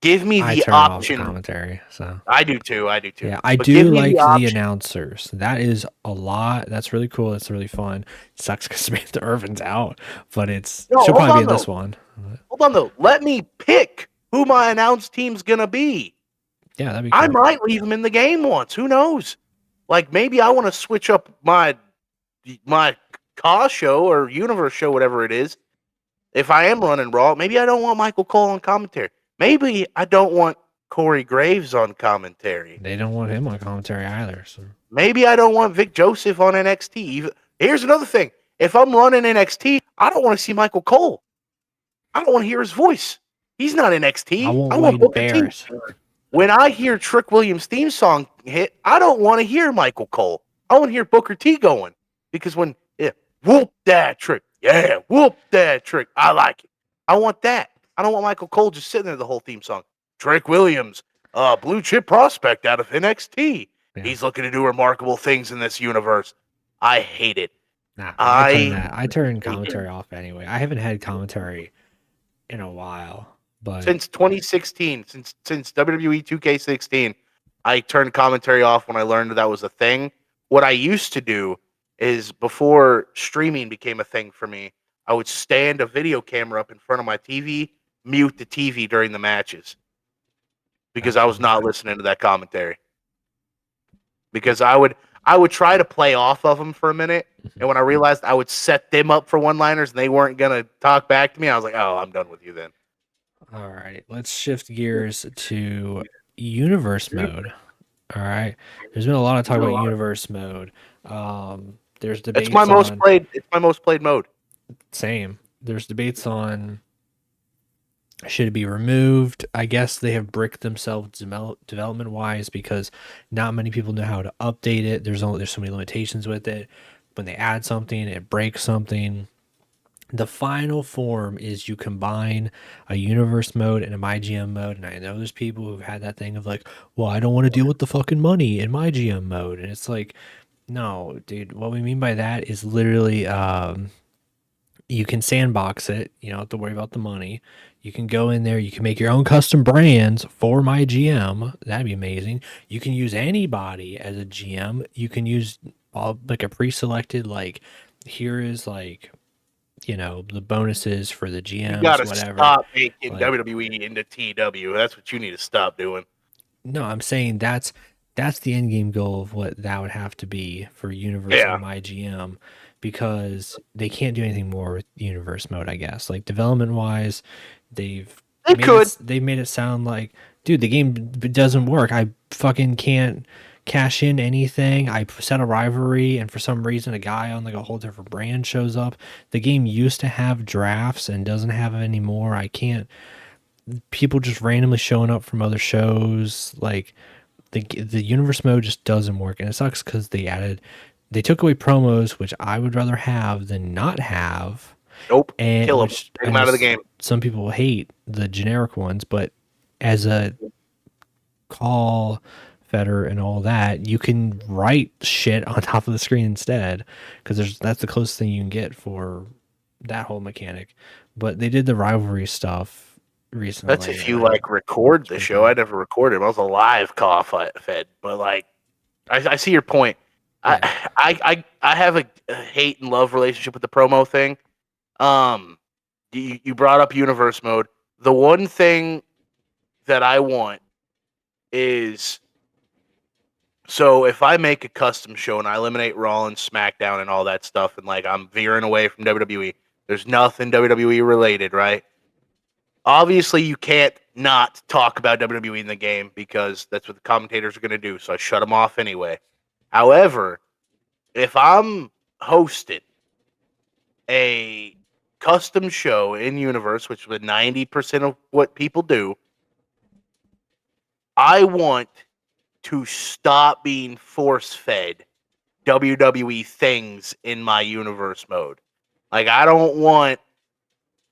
B: Give me the option.
A: Off commentary, so
B: I do too.
A: Yeah, I do like the announcers. That is a lot. That's really cool. That's really fun. It sucks because Samantha Irvin's out, but she'll probably be in this one.
B: Hold on though. Let me pick who my announced team's gonna be.
A: Yeah, that'd be cool.
B: I might leave him in the game once. Who knows? Like maybe I want to switch up my Ka show or Universe show, whatever it is. If I am running Raw, maybe I don't want Michael Cole on commentary. Maybe I don't want Corey Graves on commentary.
A: They don't want him on commentary either. So
B: maybe I don't want Vic Joseph on NXT. Here's another thing. If I'm running NXT, I don't want to see Michael Cole. I don't want to hear his voice. He's not NXT. I want Booker T. When I hear Trick Williams' theme song hit, I don't want to hear Michael Cole. I want to hear Booker T going. Because when, whoop that trick. Yeah, whoop that trick. I like it. I want that. I don't want Michael Cole just sitting there the whole theme song. Trick Williams, blue chip prospect out of NXT. Yeah. He's looking to do remarkable things in this universe. I hate it.
A: Nah, I turn commentary off anyway. I haven't had commentary in a while, but
B: since 2016, since WWE 2K16, I turned commentary off when I learned that was a thing. What I used to do is before streaming became a thing for me, I would stand a video camera up in front of my TV, mute the TV during the matches because I was not listening to that commentary. Because I would try to play off of them for a minute, and when I realized I would set them up for one-liners and they weren't going to talk back to me, I was like, oh, I'm done with you then.
A: All right, let's shift gears to Universe mode. All right, there's been a lot of talk about Universe mode. There's debates.
B: It's my most played mode.
A: Same. There's debates on should it be removed. I guess they have bricked themselves development wise because not many people know how to update it. There's so many limitations with it. When they add something, it breaks something. The final form is you combine a universe mode and a MyGM mode. And I know there's people who've had that thing of like, well, I don't want to deal with the fucking money in MyGM mode. And it's like, no, dude, what we mean by that is literally You can sandbox it. You don't have to worry about the money. You can go in there. You can make your own custom brands for my GM. That'd be amazing. You can use anybody as a GM. You can use all like a pre-selected like here is like the bonuses for the
B: You
A: GMs,
B: gotta
A: whatever.
B: stop making
A: Like
B: WWE into TW. That's what you need to stop doing.
A: no, I'm saying that's the end game goal of what that would have to be for Universe
B: Yeah.
A: and my GM, because they can't do anything more with Universe mode. I guess like development wise, they've they've made it sound like, dude, the game doesn't work. I fucking can't cash in anything. I set a rivalry, and for some reason, a guy on like a whole different brand shows up. The game used to have drafts and doesn't have it anymore. I can't. People just randomly showing up from other shows, like the universe mode just doesn't work, and it sucks because they took away promos, which I would rather have than not have.
B: Nope.
A: And
B: Kill them.
A: which
B: Take
A: I
B: them
A: know
B: out of the game.
A: some people hate the generic ones, but as a call fetter and all that, you can write shit on top of the screen instead, because that's the closest thing you can get for that whole mechanic. But they did the rivalry stuff recently.
B: That's if you like record the show. I never recorded. I was a live call fed, but like, I see your point.
A: Yeah.
B: I have a hate and love relationship with the promo thing. You brought up universe mode. The one thing that I want is, so if I make a custom show and I eliminate Raw and SmackDown and all that stuff, and like I'm veering away from WWE, there's nothing WWE related, right? Obviously, you can't not talk about WWE in the game because that's what the commentators are going to do. So I shut them off anyway. However, if I'm hosting a custom show in universe, which is 90% of what people do, I want to stop being force fed WWE things in my universe mode. Like, I don't want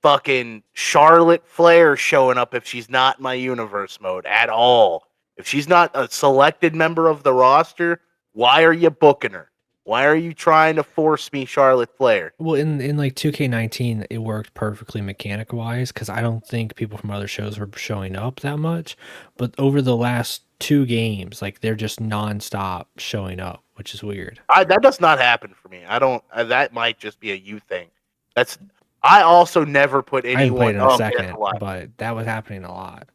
B: fucking Charlotte Flair showing up if she's not in my universe mode at all. If she's not a selected member of the roster, why are you booking her? Why are you trying to force me Charlotte Flair?
A: Well, in like 2K19, it worked perfectly mechanic wise because I don't think people from other shows were showing up that much. But over the last two games, like they're just nonstop showing up, which is weird.
B: That does not happen for me. I don't. That might just be a you thing. I also never put anyone.
A: I haven't played in a second, but that was happening a lot.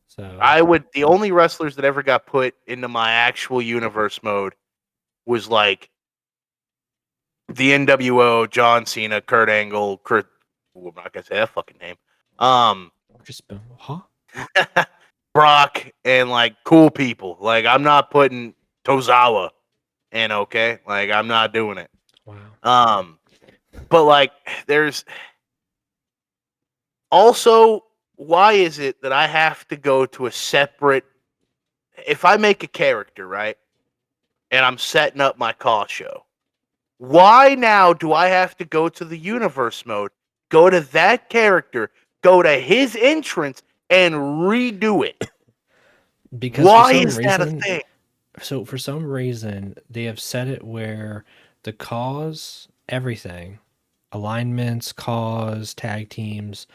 A: So
B: the only wrestlers that ever got put into my actual universe mode was like the NWO, John Cena, Kurt Angle, I'm not gonna say that fucking name. Brock and like cool people. Like I'm not putting Tozawa in, okay? Like I'm not doing it.
A: Wow.
B: But like there's also, why is it that I have to go to a separate, if I make a character, right? And I'm setting up my call show. Why now do I have to go to the universe mode, go to that character, go to his entrance, and redo it?
A: Because why is that a thing? So for some reason, they have set it where the cause, everything, alignments, cause, tag teams,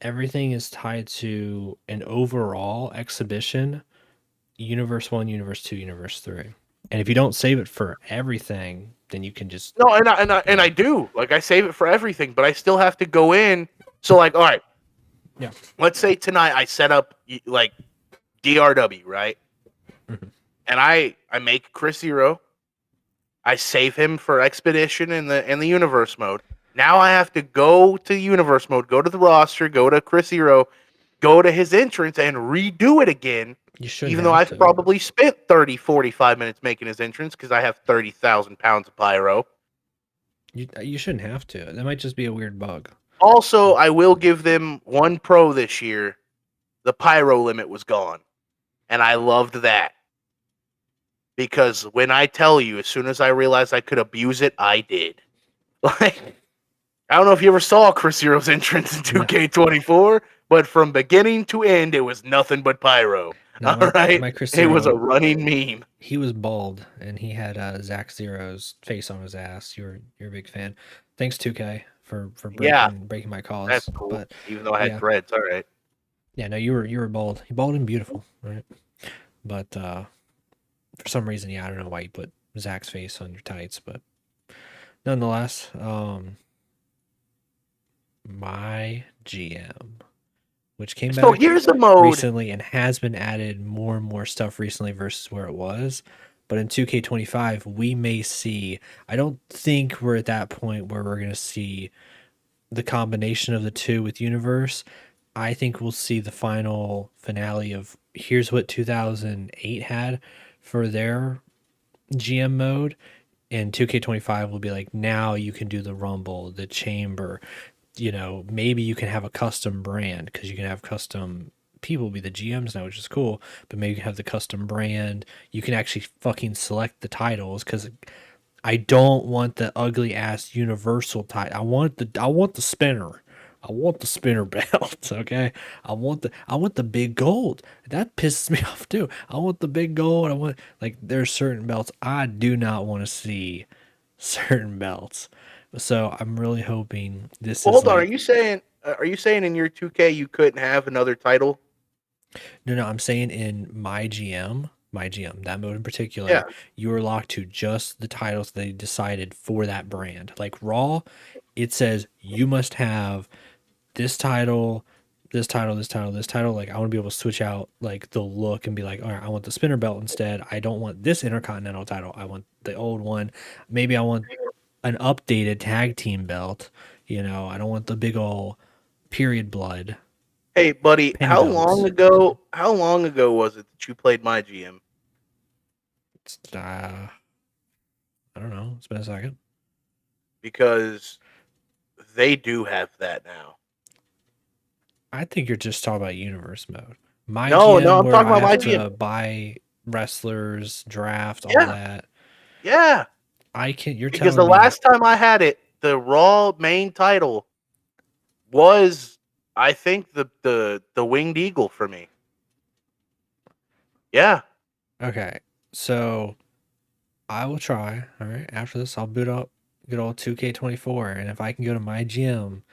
A: everything is tied to an overall exhibition, Universe 1, Universe 2, Universe 3. And if you don't save it for everything, then you can just
B: no, and I do. Like I save it for everything, but I still have to go in. So like, all right,
A: yeah.
B: Let's say tonight I set up like DRW, right?
A: Mm-hmm.
B: And I make Chris Hero. I save him for Expedition in the universe mode. Now I have to go to universe mode, go to the roster, go to Chris Hero, go to his entrance, and redo it again. Even though I've probably spent 30, 45 minutes making his entrance because I have 30,000 pounds of pyro.
A: You shouldn't have to. That might just be a weird bug.
B: Also, I will give them one pro this year. The pyro limit was gone. And I loved that. Because when I tell you, as soon as I realized I could abuse it, I did. Like, I don't know if you ever saw Chris Hero's entrance in 2K24, but from beginning to end, it was nothing but pyro.
A: No,
B: All right,
A: my Chris
B: it was a
A: Hero,
B: running meme.
A: he was bald and he had Zach Zero's face on his ass. You're a big fan. Thanks 2K for
B: Yeah,
A: breaking my
B: that's
A: cause.
B: cool.
A: But
B: Even though I had
A: yeah,
B: dreads, all right.
A: yeah, no, you were bald. You bald and beautiful, right? But for some reason, yeah, I don't know why you put Zach's face on your tights, but nonetheless, my GM, which came
B: So
A: back
B: here's the mode.
A: recently and has been added more and more stuff recently versus where it was. But in 2K25, we may see. I don't think we're at that point where we're going to see the combination of the two with Universe. I think we'll see the final finale of here's what 2008 had for their GM mode, and 2K25 will be like, now you can do the Rumble, the Chamber, maybe you can have a custom brand because you can have custom people be the GMs now, which is cool, but maybe you can have the custom brand. You can actually fucking select the titles because I don't want the ugly ass universal title. I want the spinner. I want the spinner belt, okay? I want the big gold. That pisses me off too. I want the big gold. I want like there's certain belts I do not want to see certain belts. So I'm really hoping this
B: Well,
A: is
B: hold on.
A: like
B: Are you saying in your 2K you couldn't have another title?
A: no, I'm saying in my GM, that mode in
B: Yeah.
A: particular, you are locked to just the titles they decided for that brand. Like Raw, it says you must have this title, this title, this title, this title. Like I want to be able to switch out like the look and be like, all right, I want the spinner belt instead. I don't want this intercontinental title. I want the old one. Maybe I want an updated tag team belt. I don't want the big old period blood
B: Hey, buddy,
A: penny belts.
B: how long ago was it that you played my GM?
A: It's, I don't know. It's been a second.
B: Because they do have that now.
A: I think you're just talking about universe mode. My
B: No,
A: GM
B: I'm
A: where
B: talking
A: I
B: about my
A: have
B: GM.
A: to buy wrestlers, draft, all
B: Yeah,
A: that.
B: yeah.
A: You're
B: Because the
A: telling me
B: last time I had it, the Raw main title was, I think, the Winged Eagle for me. Yeah.
A: okay. So I will try. All right. After this, I'll boot up good old 2K24, and if I can go to my GM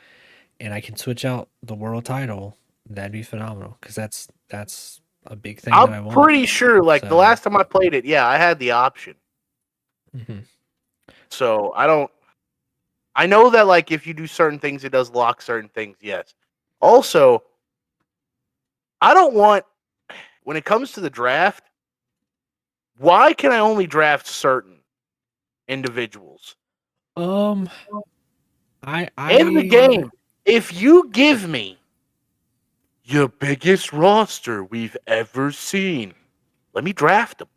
A: and I can switch out the world title, that'd be phenomenal. Because that's a big thing that
B: I'm
A: I want.
B: pretty sure, like, the
A: So
B: last time I played it, yeah, I had the option.
A: mhm.
B: So I know that, like, if you do certain things, it does lock certain things, yes. Also, I don't want, when it comes to the draft, why can I only draft certain individuals?
A: um,
B: In the
A: I
B: game, if you give me your biggest roster we've ever seen, let me draft them.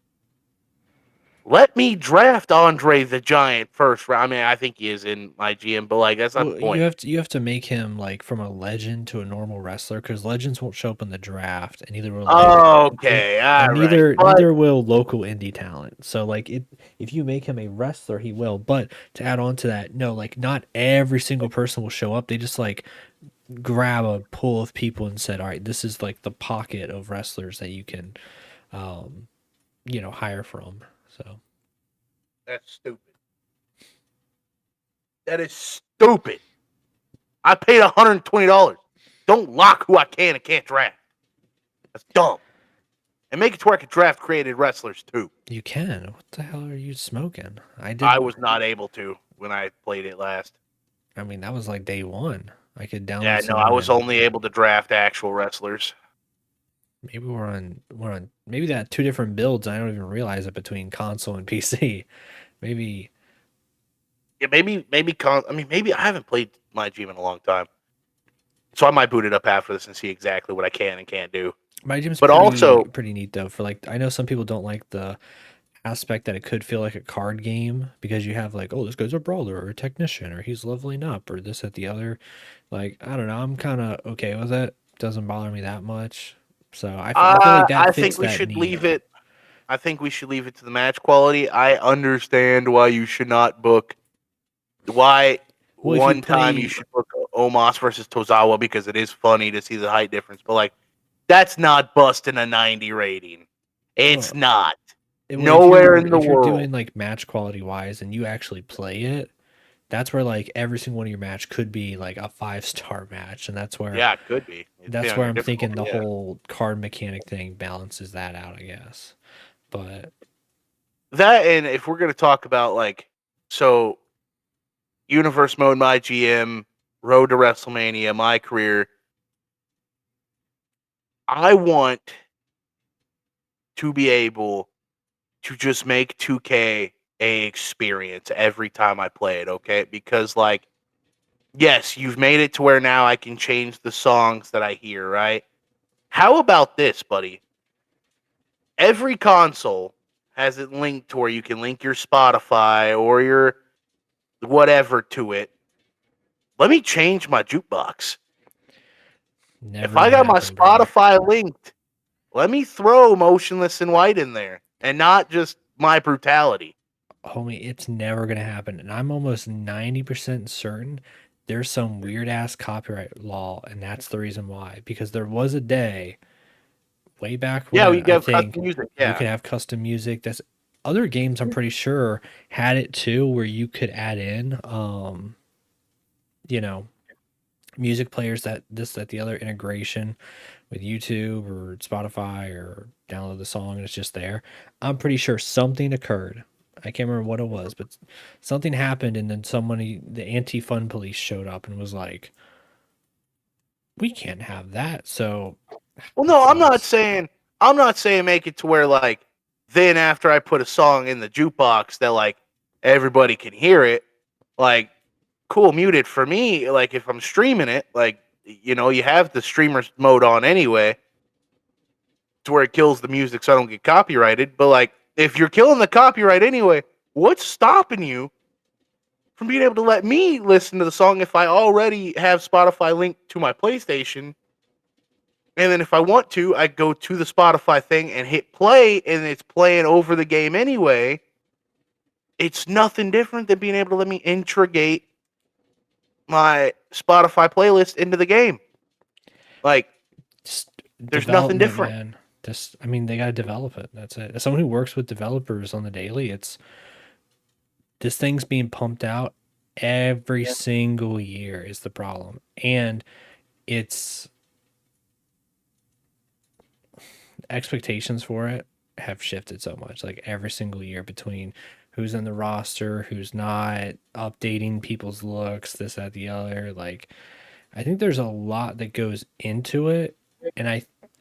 B: Let me draft Andre the Giant first round. I mean, I think he is in my GM, but like that's not the
A: Well,
B: point.
A: you have to make him like from a legend to a normal wrestler because legends won't show up in the draft, and neither will like
B: Okay, all
A: and
B: right, but
A: neither will local indie talent. So like if you make him a wrestler, he will. But to add on to that, no, like not every single person will show up. They just like grab a pool of people and said, all right, this is like the pocket of wrestlers that you can, um, hire from. So
B: that's stupid. That is stupid. I paid $120. Don't lock who I can and can't draft. That's dumb. And make it to where I can draft created wrestlers too.
A: you can. What the hell are you smoking?
B: I was not able to when I played it last.
A: I mean, that was like day one. I could download
B: Yeah, no, I
A: someone
B: was
A: and
B: only able to draft actual wrestlers.
A: maybe we're on maybe that two different builds. I don't even realize it between console and PC. Maybe
B: Yeah, maybe I haven't played my GM in a long time, so I might boot it up after this and see exactly what I can and can't do.
A: my gym's
B: But also,
A: pretty neat though. For like, I know some people don't like the aspect that it could feel like a card game because you have like, oh, this guy's a brawler or a technician or he's leveling up or this at the other. Like, I don't know. I'm kind of okay with it. Doesn't bother me that much. So I feel like that
B: I
A: fits
B: think we
A: that
B: should
A: need.
B: leave it. I think we should leave it to the match quality. I understand why you should not book. Why
A: Well, if you
B: one time you
A: play
B: should book Omos versus Tozawa because it is funny to see the height difference. But like That's not busting a 90 rating. It's not.
A: If
B: Nowhere in the
A: you're
B: world.
A: doing like match quality wise and you actually play it, that's where like every single one of your match could be like a 5-star match, and that's where
B: it could be.
A: that's where I'm thinking the whole card mechanic thing balances that out, I guess. But
B: that, and if we're gonna talk about like, so Universe Mode, my GM, Road to WrestleMania, my career, I want to be able to just make 2K a experience every time I play it, okay? Because like, yes, you've made it to where now I can change the songs that I hear, right? How about this, buddy? Every console has it linked to where you can link your Spotify or your whatever to it. Let me change my jukebox. If
A: never
B: I
A: gonna
B: got my
A: happen, bro.
B: Spotify linked, let me throw Motionless in White in there and not just My Brutality.
A: Homie, it's never gonna happen. And I'm almost 90% certain there's some weird ass copyright law, and that's the reason why. Because there was a day way back
B: Yeah, we
A: when I
B: have
A: think
B: custom music.
A: you
B: Yeah.
A: could have custom music. That's other games I'm pretty sure had it too, where you could add in you know, music players that this, that, the other integration with YouTube or Spotify, or download the song and it's just there. I'm pretty sure something occurred. I can't remember what it was, but something happened, and then somebody, the anti-fun police, showed up and was like, "We can't have that." So
B: Well,
A: that
B: no, I'm not
A: sucks.
B: saying I'm not saying make it to where like then after I put a song in the jukebox that like everybody can hear it, like cool, muted for me. Like if I'm streaming it, like you have the streamer mode on anyway, to where it kills the music so I don't get copyrighted. But like if you're killing the copyright anyway, what's stopping you from being able to let me listen to the song if I already have Spotify linked to my PlayStation? And then if I want to, I go to the Spotify thing and hit play, and it's playing over the game anyway. It's nothing different than being able to let me integrate my Spotify playlist into the game. Like,
A: Just
B: there's nothing
A: development,
B: different.
A: man. Just, I mean, they got to develop it. That's it. As someone who works with developers on the daily, it's this thing's being pumped out every single year is the problem. And it's expectations for it have shifted so much, like every single year, between who's in the roster, who's not, updating people's looks, this, that, the other. Like, I think there's a lot that goes into it. And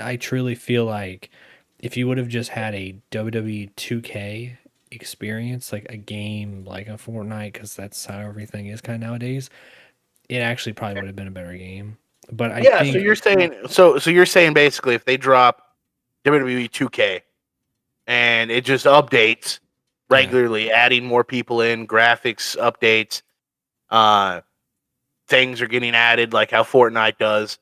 A: I truly feel like if you would have just had a WWE 2K experience, like a game like a Fortnite, because that's how everything is kind of nowadays, it actually probably would have been a better game. But I
B: Yeah, so
A: think,
B: you're saying so you're saying basically if they drop WWE 2K and it just updates
A: yeah,
B: regularly, adding more people in, graphics updates, uh, things are getting added like how Fortnite does.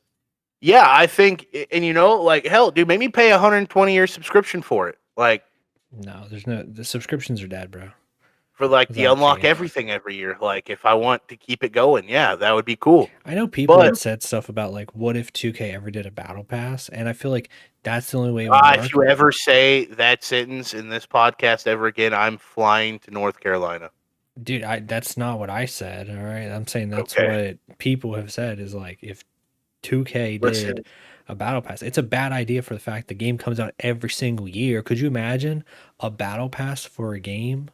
B: Yeah, I think, and like hell, dude, make me pay a 120-year subscription for it. Like
A: no, there's no, the subscriptions are dead, bro.
B: for like the
A: Without
B: unlock
A: change.
B: everything every year. Like if I want to keep it going, yeah, that would be cool.
A: I know people
B: But
A: had said stuff about like, what if 2K ever did a battle pass? And I feel like that's the only way it would
B: if
A: work.
B: you ever say that sentence in this podcast ever again, I'm flying to North Carolina.
A: Dude, that's not what I said. All right. I'm saying that's
B: Okay.
A: what people have said, is like, if 2K
B: Listen,
A: did a battle pass, it's a bad idea for the fact the game comes out every single year. Could you imagine a battle pass for a game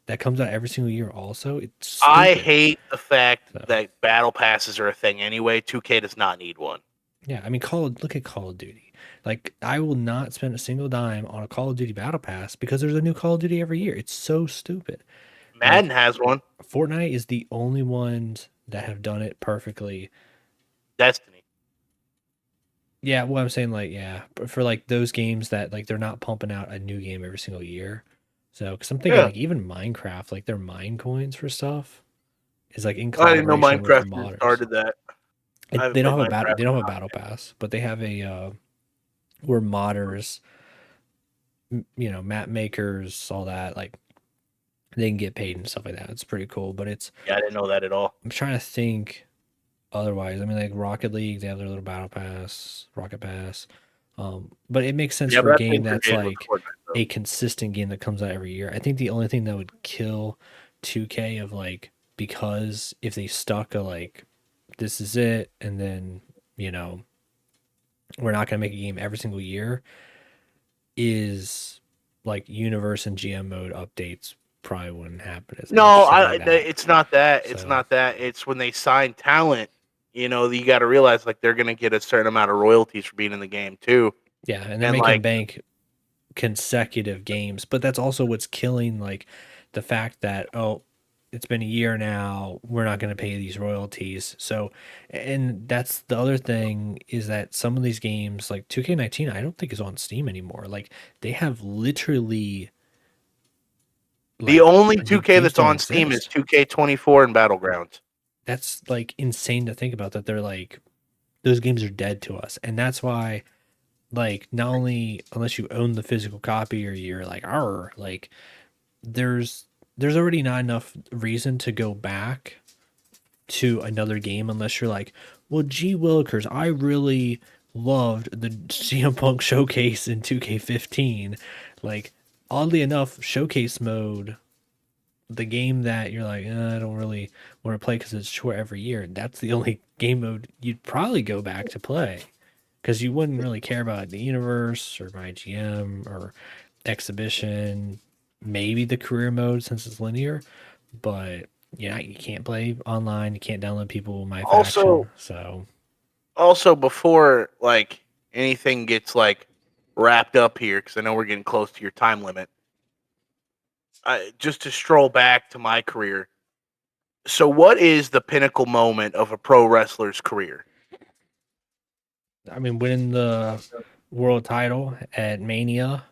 A: that comes out every single year also? It's
B: I
A: stupid.
B: hate the fact
A: So,
B: that battle passes are a thing anyway. 2K does not need one.
A: yeah, I mean, look at Call of Duty. Like, I will not spend a single dime on a Call of Duty battle pass because there's a new Call of Duty every year. It's so stupid.
B: Madden
A: Like,
B: has one.
A: Fortnite is the only ones that have done it perfectly.
B: Destiny.
A: Yeah, well, I'm saying, like, yeah, but for like those games that like they're not pumping out a new game every single year. So, because I'm thinking
B: Yeah.
A: like even Minecraft, like their mine coins for stuff is like in
B: I didn't know
A: collaboration with
B: Minecraft even
A: modders.
B: started that. I haven't
A: They don't
B: played
A: have a battle.
B: Minecraft.
A: They don't have a battle pass, but they have a where modders, map makers, all that. Like they can get paid and stuff like that. It's pretty cool. But it's,
B: Yeah, I didn't know that at all.
A: I'm trying to think otherwise. I mean, like Rocket League, they have their little battle pass, Rocket Pass. But it makes sense
B: Yeah,
A: for a
B: but that's
A: game that's
B: integrated with
A: like
B: Fortnite, though.
A: a consistent game that comes out every year. I think the only thing that would kill 2K of like, because if they stuck a like, this is it, and then, you know, we're not going to make a game every single year, is like universe and GM mode updates probably wouldn't happen as much,
B: No,
A: stuff like that.
B: it's not that. It's
A: So
B: not that. It's when they sign talent. You got to realize like they're gonna get a certain amount of royalties for being in the game too,
A: yeah, and they're
B: and
A: making
B: like
A: bank consecutive games, but that's also what's killing like the fact that, oh, it's been a year now, we're not going to pay these royalties. So, and that's the other thing, is that some of these games like 2K19 I don't think is on Steam anymore. Like they have literally,
B: the
A: like,
B: only
A: the
B: 2K
A: games
B: that's
A: don't
B: on Steam is
A: exist.
B: 2K24 and Battlegrounds.
A: That's like insane to think about, that they're like, those games are dead to us. And that's why, like, not only unless you own the physical copy or you're like, "Arr," like, there's there's already not enough reason to go back to another game unless you're like, well, gee willikers, I really loved the CM Punk showcase in 2K15. Like, oddly enough, showcase mode, the game that you're like, I don't really want to play because it's short every year, that's the only game mode you'd probably go back to play, because you wouldn't really care about the universe or my GM or exhibition, maybe the career mode since it's linear, but yeah, you can't play online, you can't download people with my
B: Also,
A: faction. So
B: before like anything gets like wrapped up here, because I know we're getting close to your time limit. Just to stroll back to my career. So, what is the pinnacle moment of a pro wrestler's career?
A: I mean, winning the world title at Mania,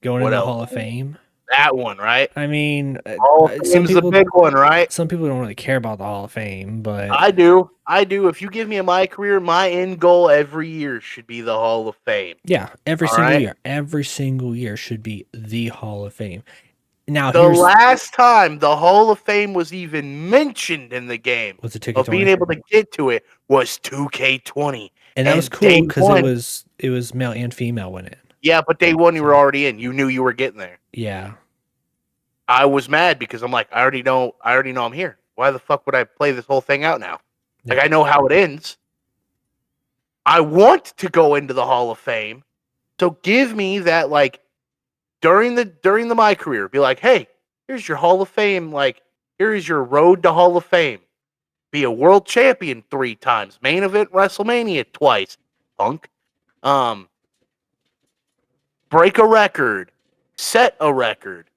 A: going in
B: What
A: the
B: else?
A: Hall of Fame.
B: That one, right?
A: I mean,
B: Hall of Fame's the big one, right?
A: some people don't really care about the Hall of Fame, but
B: I do. I do. If you give me my career, my end goal every year should be the Hall of Fame.
A: yeah,
B: All right.
A: every single year should be the Hall of Fame. Now
B: The
A: here's,
B: last time the Hall of Fame was even mentioned in the game
A: what's it, Ticket
B: of being
A: 20?
B: able to get to it was 2K20.
A: And that was
B: And
A: cool
B: day
A: because
B: one,
A: it was male and female went in.
B: yeah, but day one you were
A: So
B: already in. You knew you were getting there.
A: yeah,
B: I was mad because I'm like, I already know I'm here. Why the fuck would I play this whole thing out now? Like,
A: yeah.
B: I know how it ends. I want to go into the Hall of Fame. So give me that, like, during the my career, be like, hey, here's your Hall of Fame, like, here is your road to Hall of Fame. Be a world champion 3 times, main event WrestleMania twice, punk. Um, break a record, set a record,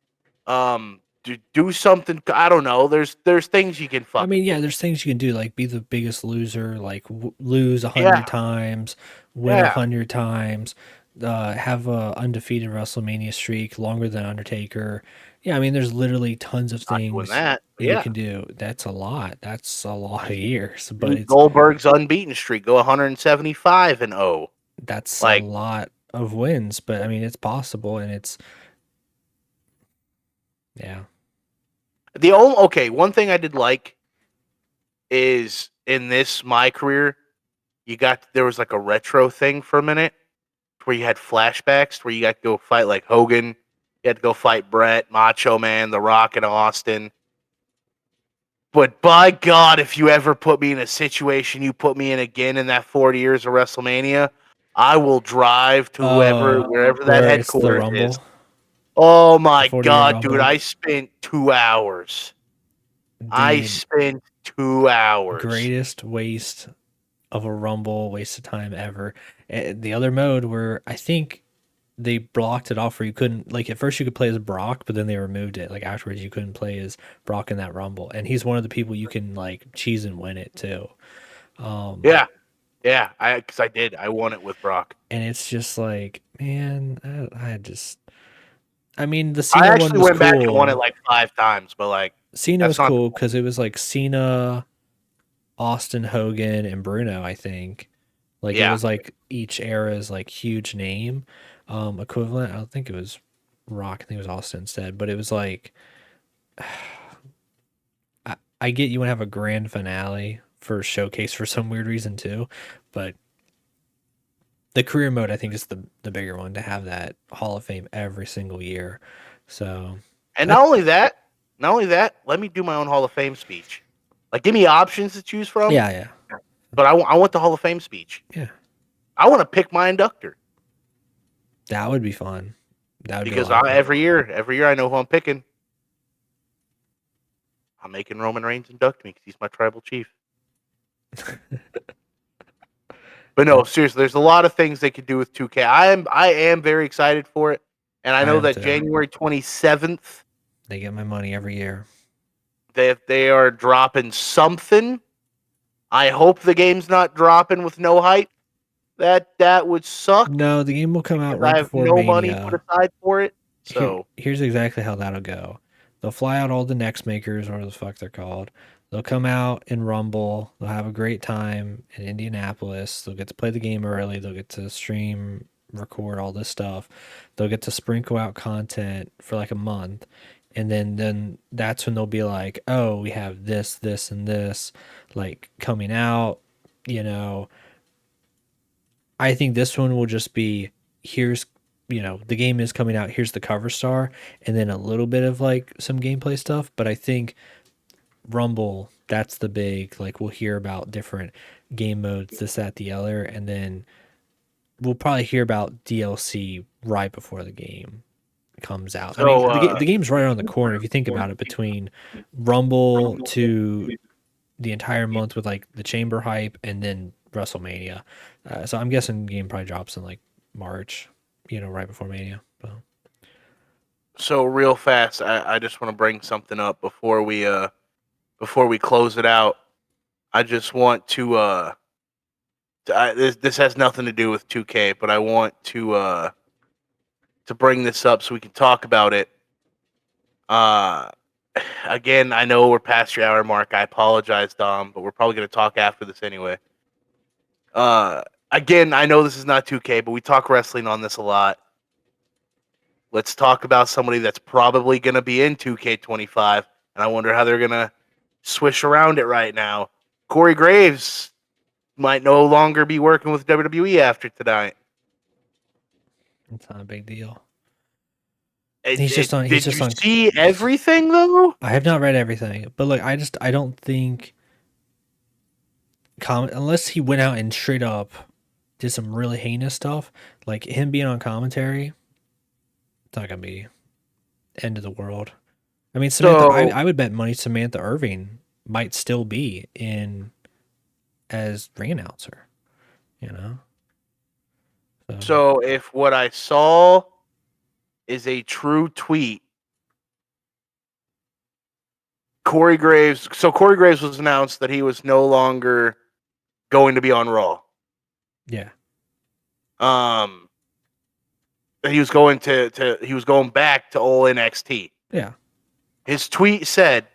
B: do something. I don't know. There's things you can
A: I
B: fucking
A: mean, yeah,
B: do.
A: there's things you can do, like be the biggest loser, like lose a
B: Yeah,
A: hundred times, win a
B: yeah.
A: hundred times, have a undefeated WrestleMania streak longer than Undertaker. Yeah, I mean, there's literally tons of
B: Not doing
A: things
B: that. But
A: you
B: yeah,
A: can do. That's a lot. That's a lot of years, but
B: dude, Goldberg's unbeaten streak go 175 and 0.
A: that's a
B: Like
A: lot of wins. But I mean, it's possible, and it's, yeah.
B: the only okay. One thing I did like is in this my career, there was like a retro thing for a minute where you had flashbacks where you got to go fight like Hogan, you had to go fight Brett, Macho Man, The Rock, and Austin. But by God, if you ever put me in a situation you put me in again in that 40 years of WrestleMania, I will drive to
A: Oh,
B: wherever that
A: where it's the
B: headquarters is.
A: Rumble,
B: Oh
A: the
B: my
A: 40-year
B: God, dude,
A: Rumble,
B: I spent 2 hours. I
A: the
B: spent 2 hours.
A: greatest waste of a Rumble, waste of time ever. The other mode where I think they blocked it off, where you couldn't, like, at first you could play as Brock, but then they removed it. Like afterwards you couldn't play as Brock in that Rumble. And he's one of the people you can like cheese and win it too.
B: Yeah, yeah, because I did. I won it with Brock.
A: And it's just like, man, I just, I mean, the
B: I
A: Cena one
B: actually
A: was
B: went back and won it
A: cool.
B: like 5 times, but like
A: Cena was
B: that's not the
A: cool
B: point.
A: because it was like Cena, Austin, Hogan, and Bruno, I think. Like it
B: Yeah,
A: was like each era's like huge name equivalent. I don't think it was Rock, I think it was Austin instead, but it was like, I get you want to have a grand finale for Showcase for some weird reason too, but The career mode, I think, is the bigger one to have that Hall of Fame every single year. So,
B: and not only that, let me do my own Hall of Fame speech. Like, give me options to choose from.
A: yeah.
B: But I want the Hall of Fame speech.
A: Yeah.
B: I want to pick my inductor.
A: That would be fun. That would
B: because
A: be a lot of fun.
B: every year I know who I'm picking. I'm making Roman Reigns induct me because he's my tribal chief. But no, seriously, there's a lot of things they could do with 2K. I am very excited for it, and I know that January 27th
A: they get my money every year.
B: They are dropping something. I hope the game's not dropping with no hype. That would suck.
A: No, the game will come out right before
B: Mania. I have no
A: Mania.
B: money put aside for it. So
A: here's exactly how that'll go. They'll fly out all the next makers, or the fuck they're called. They'll come out in Rumble. They'll have a great time in Indianapolis. They'll get to play the game early. They'll get to stream, record all this stuff. They'll get to sprinkle out content for like a month. And then that's when they'll be like, oh, we have this, this, and this like coming out, you know. I think this one will just be here's the game is coming out, here's the cover star, and then a little bit of like some gameplay stuff. But I think Rumble, that's the big, like, we'll hear about different game modes, this, that, the other, and then we'll probably hear about DLC right before the game comes out. So, I mean, the game's right around the corner if you think about it, between Rumble to the entire month with like the chamber hype and then WrestleMania. So I'm guessing game probably drops in like March, right before Mania.
B: So real fast, I just want to bring something up before we close it out. I just want to this has nothing to do with 2K, but I want to bring this up so we can talk about it. Again, I know we're past your hour mark. I apologize, Dom, but we're probably going to talk after this anyway. Again, I know this is not 2K, but we talk wrestling on this a lot. Let's talk about somebody that's probably going to be in 2K25, and I wonder how they're going to swish around it right now. Corey Graves might no longer be working with WWE after tonight.
A: It's not a big deal.
B: Did you see everything, though?
A: I have not read everything, but look, I don't think unless he went out and straight up did some really heinous stuff, like him being on commentary, it's not gonna be end of the world. I mean, Samantha, I would bet money Samantha Irving might still be in as ring announcer,
B: So if what I saw is a true tweet, Corey Graves was announced that he was no longer going to be on Raw.
A: Yeah.
B: He was going he was going back to old NXT.
A: Yeah.
B: His tweet said,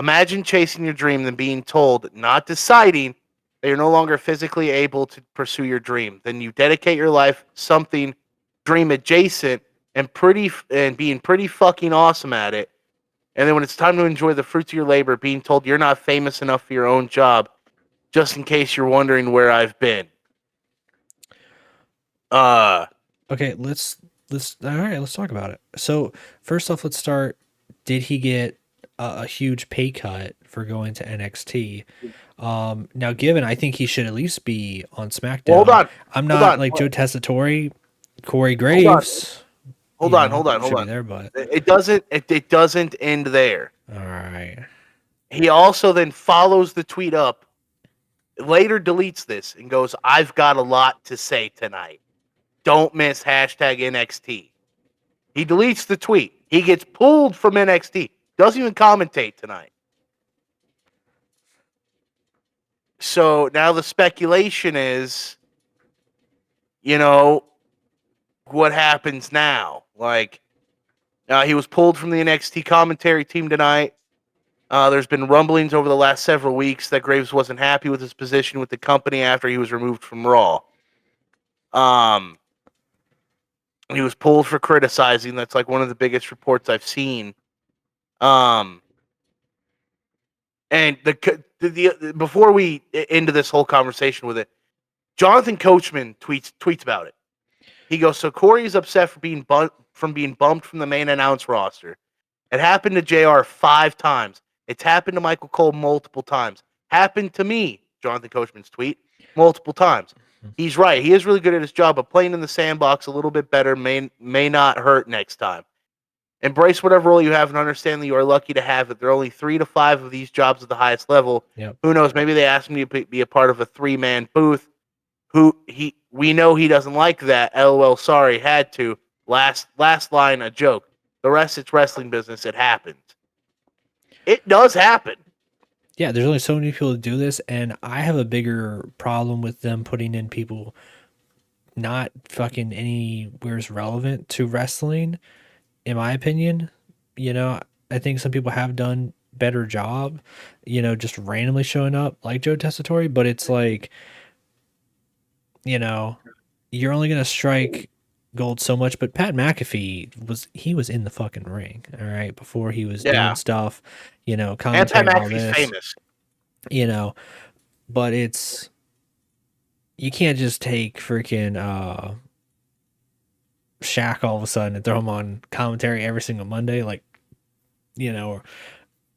B: "Imagine chasing your dream and being told, not deciding, that you're no longer physically able to pursue your dream. Then you dedicate your life something dream adjacent and being pretty fucking awesome at it. And then when it's time to enjoy the fruits of your labor, being told you're not famous enough for your own job, just in case you're wondering where I've been."
A: Okay, let's all right, let's talk about it. So first off, let's start. Did he get a huge pay cut for going to NXT? Now, given I think he should at least be on SmackDown.
B: Well, hold on.
A: I'm not like Joe Tessitore, Corey Graves.
B: Hold on.
A: There, but
B: it doesn't end there.
A: All right.
B: He also then follows the tweet up, later deletes this and goes, "I've got a lot to say tonight. Don't miss #NXT." He deletes the tweet. He gets pulled from NXT. Doesn't even commentate tonight. So now the speculation is, what happens now? Like, he was pulled from the NXT commentary team tonight. There's been rumblings over the last several weeks that Graves wasn't happy with his position with the company after he was removed from Raw. He was pulled for criticizing. That's like one of the biggest reports I've seen. And before we into this whole conversation with it, Jonathan Coachman tweets about it. He goes, so Corey's upset for being bumped from the main announce roster. It happened to JR 5 times. It's happened to Michael Cole multiple times. Happened to me, Jonathan Coachman's tweet, multiple times. He's right. He is really good at his job, but playing in the sandbox a little bit better may not hurt next time. Embrace whatever role you have and understand that you are lucky to have it. There are only 3 to 5 of these jobs at the highest level.
A: Yep.
B: Who knows? Maybe they asked me to be a part of a 3-man booth. We know he doesn't like that. LOL, sorry, had to. Last line, a joke. The rest, it's wrestling business. It happens. It does happen.
A: Yeah, there's only so many people to do this, and I have a bigger problem with them putting in people not fucking anywhere's relevant to wrestling, in my opinion. You know, I think some people have done better job, just randomly showing up like Joe Tessitore, but it's like, you're only gonna strike gold so much. But Pat McAfee was in the fucking ring, all right, before he was doing stuff, commentary,
B: and Pat
A: all
B: McAfee's
A: this,
B: famous,
A: but you can't just take freaking Shaq all of a sudden and throw him on commentary every single Monday, like, or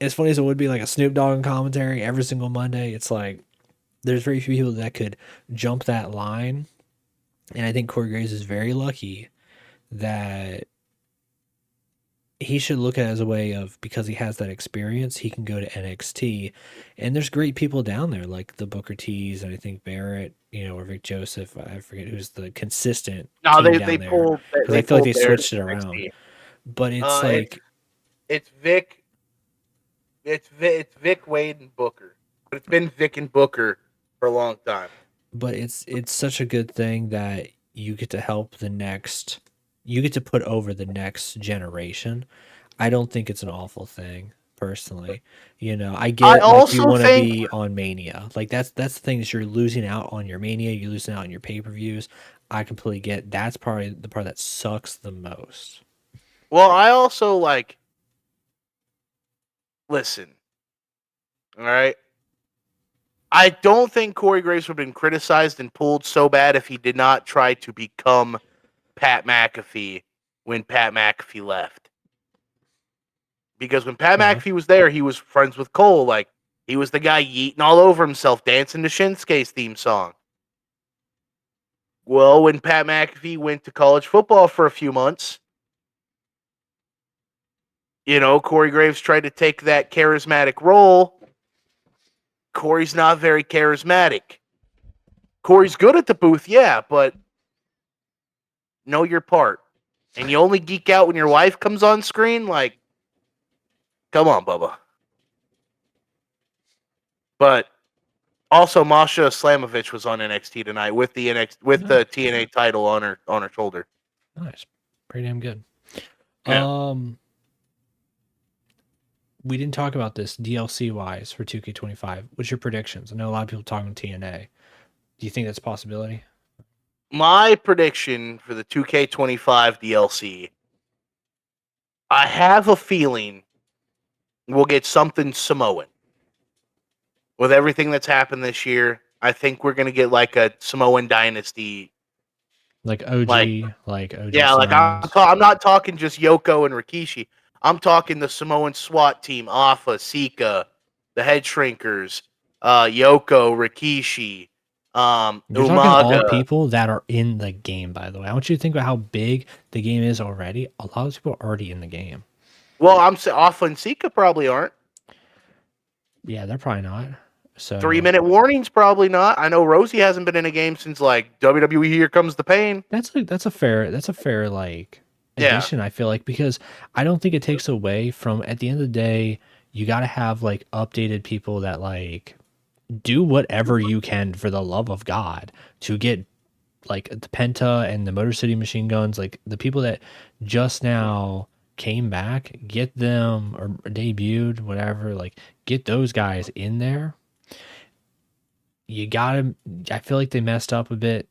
A: as funny as it would be, like a Snoop Dogg commentary every single Monday. It's like there's very few people that could jump that line. And I think Corey Graves is very lucky that he should look at it as a way of, because he has that experience, he can go to NXT. And there's great people down there, like the Booker T's, and I think Barrett, or Vic Joseph. I forget who's the consistent team down there. Because I feel like they switched it around. NXT. But it's like...
B: It's Vic... It's Vic, Wade, and Booker. But it's been Vic and Booker for a long time.
A: But it's such a good thing that you get to help the next, you get to put over the next generation. I don't think it's an awful thing, personally. I get like you want to be on Mania. Like that's the thing, is you're losing out on your Mania, you're losing out on your pay-per-views. I completely get that's probably the part that sucks the most.
B: Well, I also listen. All right. I don't think Corey Graves would have been criticized and pulled so bad if he did not try to become Pat McAfee when Pat McAfee left. Because when Pat McAfee was there, he was friends with Cole. Like, he was the guy yeeting all over himself, dancing to Shinsuke's theme song. Well, when Pat McAfee went to college football for a few months, Corey Graves tried to take that charismatic role. Corey's not very charismatic. Corey's good at the booth, yeah, but know your part. And you only geek out when your wife comes on screen? Like, come on, Bubba. But also, Masha Slamovich was on NXT tonight with the TNA title on her shoulder.
A: Nice, pretty damn good.
B: Yeah.
A: We didn't talk about this DLC wise for 2K25. What's your predictions? I know a lot of people talking TNA. Do you think that's a possibility?
B: My prediction for the 2K25 DLC, I have a feeling we'll get something Samoan. With everything that's happened this year, I think we're going to get like a Samoan Dynasty.
A: Like OG, like OG.
B: Yeah, like I'm not talking just Yoko and Rikishi. I'm talking the Samoan SWAT team, Alpha, Sika, the Head Shrinkers, Yoko, Rikishi,
A: You're talking all people that are in the game, by the way. I want you to think about how big the game is already. A lot of people are already in the game.
B: Well, I'm saying Alpha and Sika probably aren't.
A: Yeah, they're probably not. So
B: 3-minute warnings, probably not. I know Rosie hasn't been in a game since like WWE Here Comes the Pain.
A: That's a fair like addition, I feel like, because I don't think it takes away from, at the end of the day, you got to have like updated people that like do whatever you can for the love of God to get like the Penta and the Motor City Machine Guns, like the people that just now came back, get them, or debuted, whatever, like get those guys in there. You gotta, I feel like they messed up a bit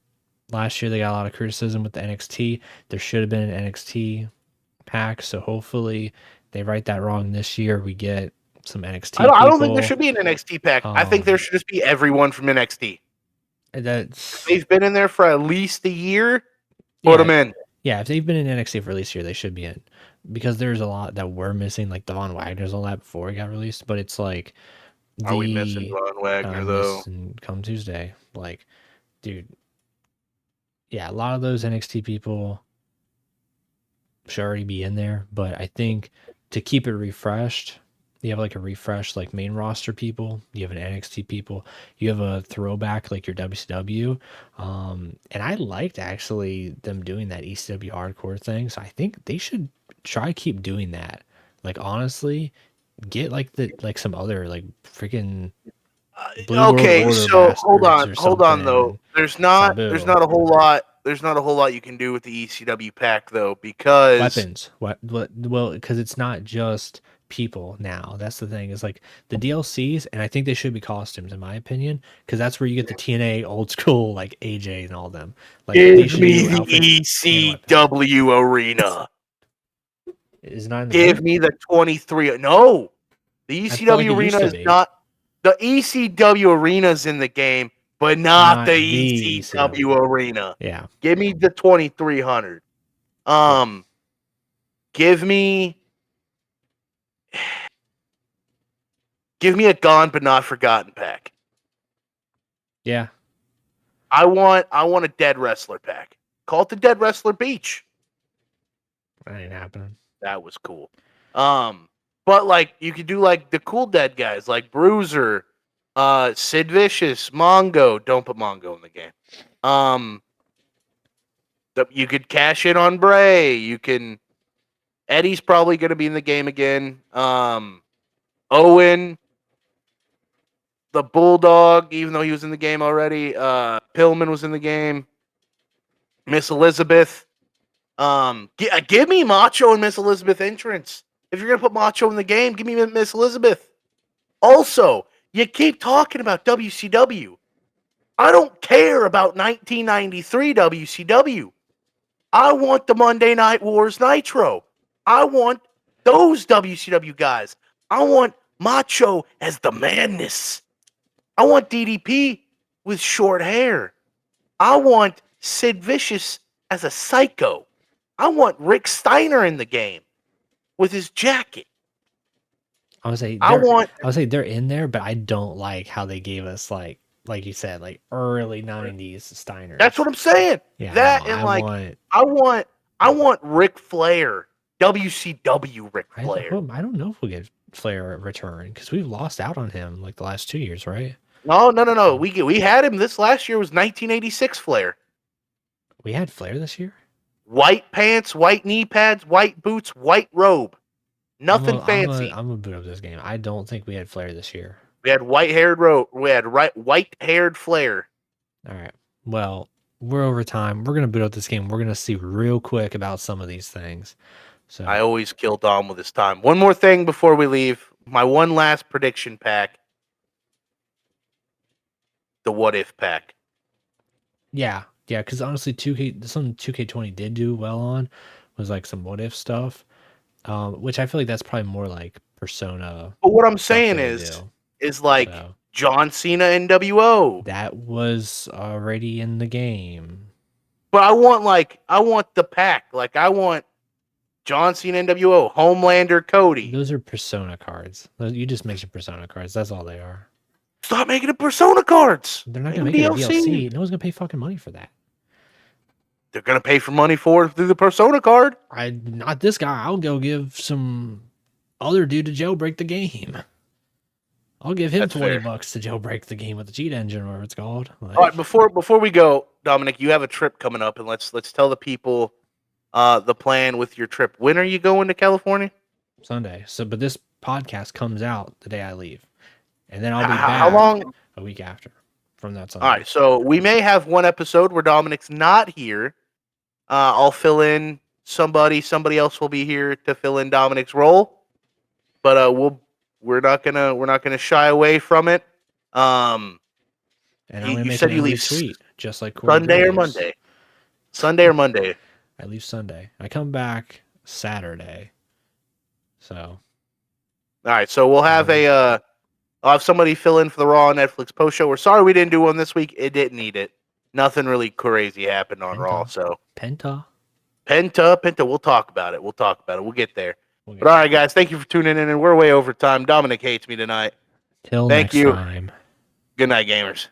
A: last year. They got a lot of criticism with the NXT. There should have been an NXT pack, so hopefully they right that wrong this year. We get some NXT.
B: I don't think there should be an NXT pack. I think there should just be everyone from NXT. they've been in there for at least a year. Put
A: Yeah,
B: them in.
A: yeah. If they've been in NXT for at least a year, they should be in, because there's a lot that we're missing, like Devon Wagner's all that before he got released. But it's like
B: Are we missing Von Wagner though?
A: Missing come Tuesday, like, dude. Yeah, a lot of those NXT people should already be in there, but I think to keep it refreshed, you have like a refresh like main roster people, you have an NXT people, you have a throwback like your WCW, and I liked actually them doing that ECW hardcore thing, so I think they should try keep doing that. Like honestly, get like some other like freaking Blue World Order
B: so hold on though. There's not a whole lot you can do with the ECW pack though, because
A: weapons. Well, because it's not just people now. That's the thing. Is like the DLCs, and I think they should be costumes, in my opinion, because that's where you get the TNA old school like AJ and all them. Like
B: give me the ECW arena.
A: Is not in the
B: give
A: game?
B: me the 23. No, the ECW arena is not. The ECW arena's in the game, but not the ECW arena.
A: Yeah.
B: Give me the 2300. Give me a Gone But Not Forgotten pack.
A: Yeah.
B: I want a Dead Wrestler pack. Call it the Dead Wrestler Beach.
A: That ain't happening.
B: That was cool. But like you could do like the cool dead guys like Bruiser, Sid Vicious, Mongo. Don't put Mongo in the game. You could cash in on Bray. You can. Eddie's probably going to be in the game again. Owen, the Bulldog, even though he was in the game already. Pillman was in the game. Miss Elizabeth. Give me Macho and Miss Elizabeth entrance. If you're going to put Macho in the game, give me Miss Elizabeth. Also, you keep talking about WCW. I don't care about 1993 WCW. I want the Monday Night Wars Nitro. I want those WCW guys. I want Macho as the Madness. I want DDP with short hair. I want Sid Vicious as a psycho. I want Rick Steiner in the game with his jacket.
A: I would say they're in there, but I don't like how they gave us like you said, like early 90s Steiner.
B: That's what I'm saying.
A: Yeah,
B: that and I want Ric Flair, WCW Ric Flair.
A: I don't know if we'll get Flair at return because we've lost out on him like the last 2 years, right?
B: No. We had him this last year. Was 1986 Flair.
A: We had Flair this year.
B: White pants, white knee pads, white boots, white robe. Nothing fancy.
A: I'm gonna boot up this game. I don't think we had Flair this year.
B: We had white-haired Flair.
A: All right. Well, we're over time. We're gonna boot up this game. We're gonna see real quick about some of these things. So
B: I always kill Dom with his time. One more thing before we leave. My one last prediction pack. The What If pack.
A: Yeah, because honestly, 2K20 did do well on was like some What If stuff, which I feel like that's probably more like Persona.
B: But what I'm saying is like John Cena NWO.
A: That was already in the game.
B: But I want the pack. Like I want John Cena NWO, Homelander Cody.
A: Those are Persona cards. You just mentioned Persona cards. That's all they are.
B: Stop making the Persona cards.
A: They're not going to make it a DLC. No one's going to pay fucking money for that.
B: They're going to pay for money for it through the Persona card.
A: Not this guy. I'll go give some other dude to jailbreak the game. I'll give him $20 to jailbreak the game with the cheat engine or whatever it's called.
B: Like, all right, before we go, Dominic, you have a trip coming up, and let's tell the people the plan with your trip. When are you going to California?
A: Sunday. But this podcast comes out the day I leave. And then I'll be back
B: how long?
A: A week after from that Sunday.
B: All right, so we may have one episode where Dominic's not here. I'll fill in somebody else will be here to fill in Dominic's role. But we're not gonna shy away from it.
A: And you said you leave tweet, just like Corey
B: Sunday or Monday. Sunday or Monday.
A: I leave Sunday. I come back Saturday. So
B: all right, so we'll have a I'll have somebody fill in for the Raw Netflix post show. We're sorry we didn't do one this week. It didn't need it. Nothing really crazy happened on Raw. So
A: Penta.
B: We'll talk about it. We'll get there. But all right, guys, thank you for tuning in. And we're way over time. Dominic hates me tonight.
A: Till next time.
B: Good night, gamers.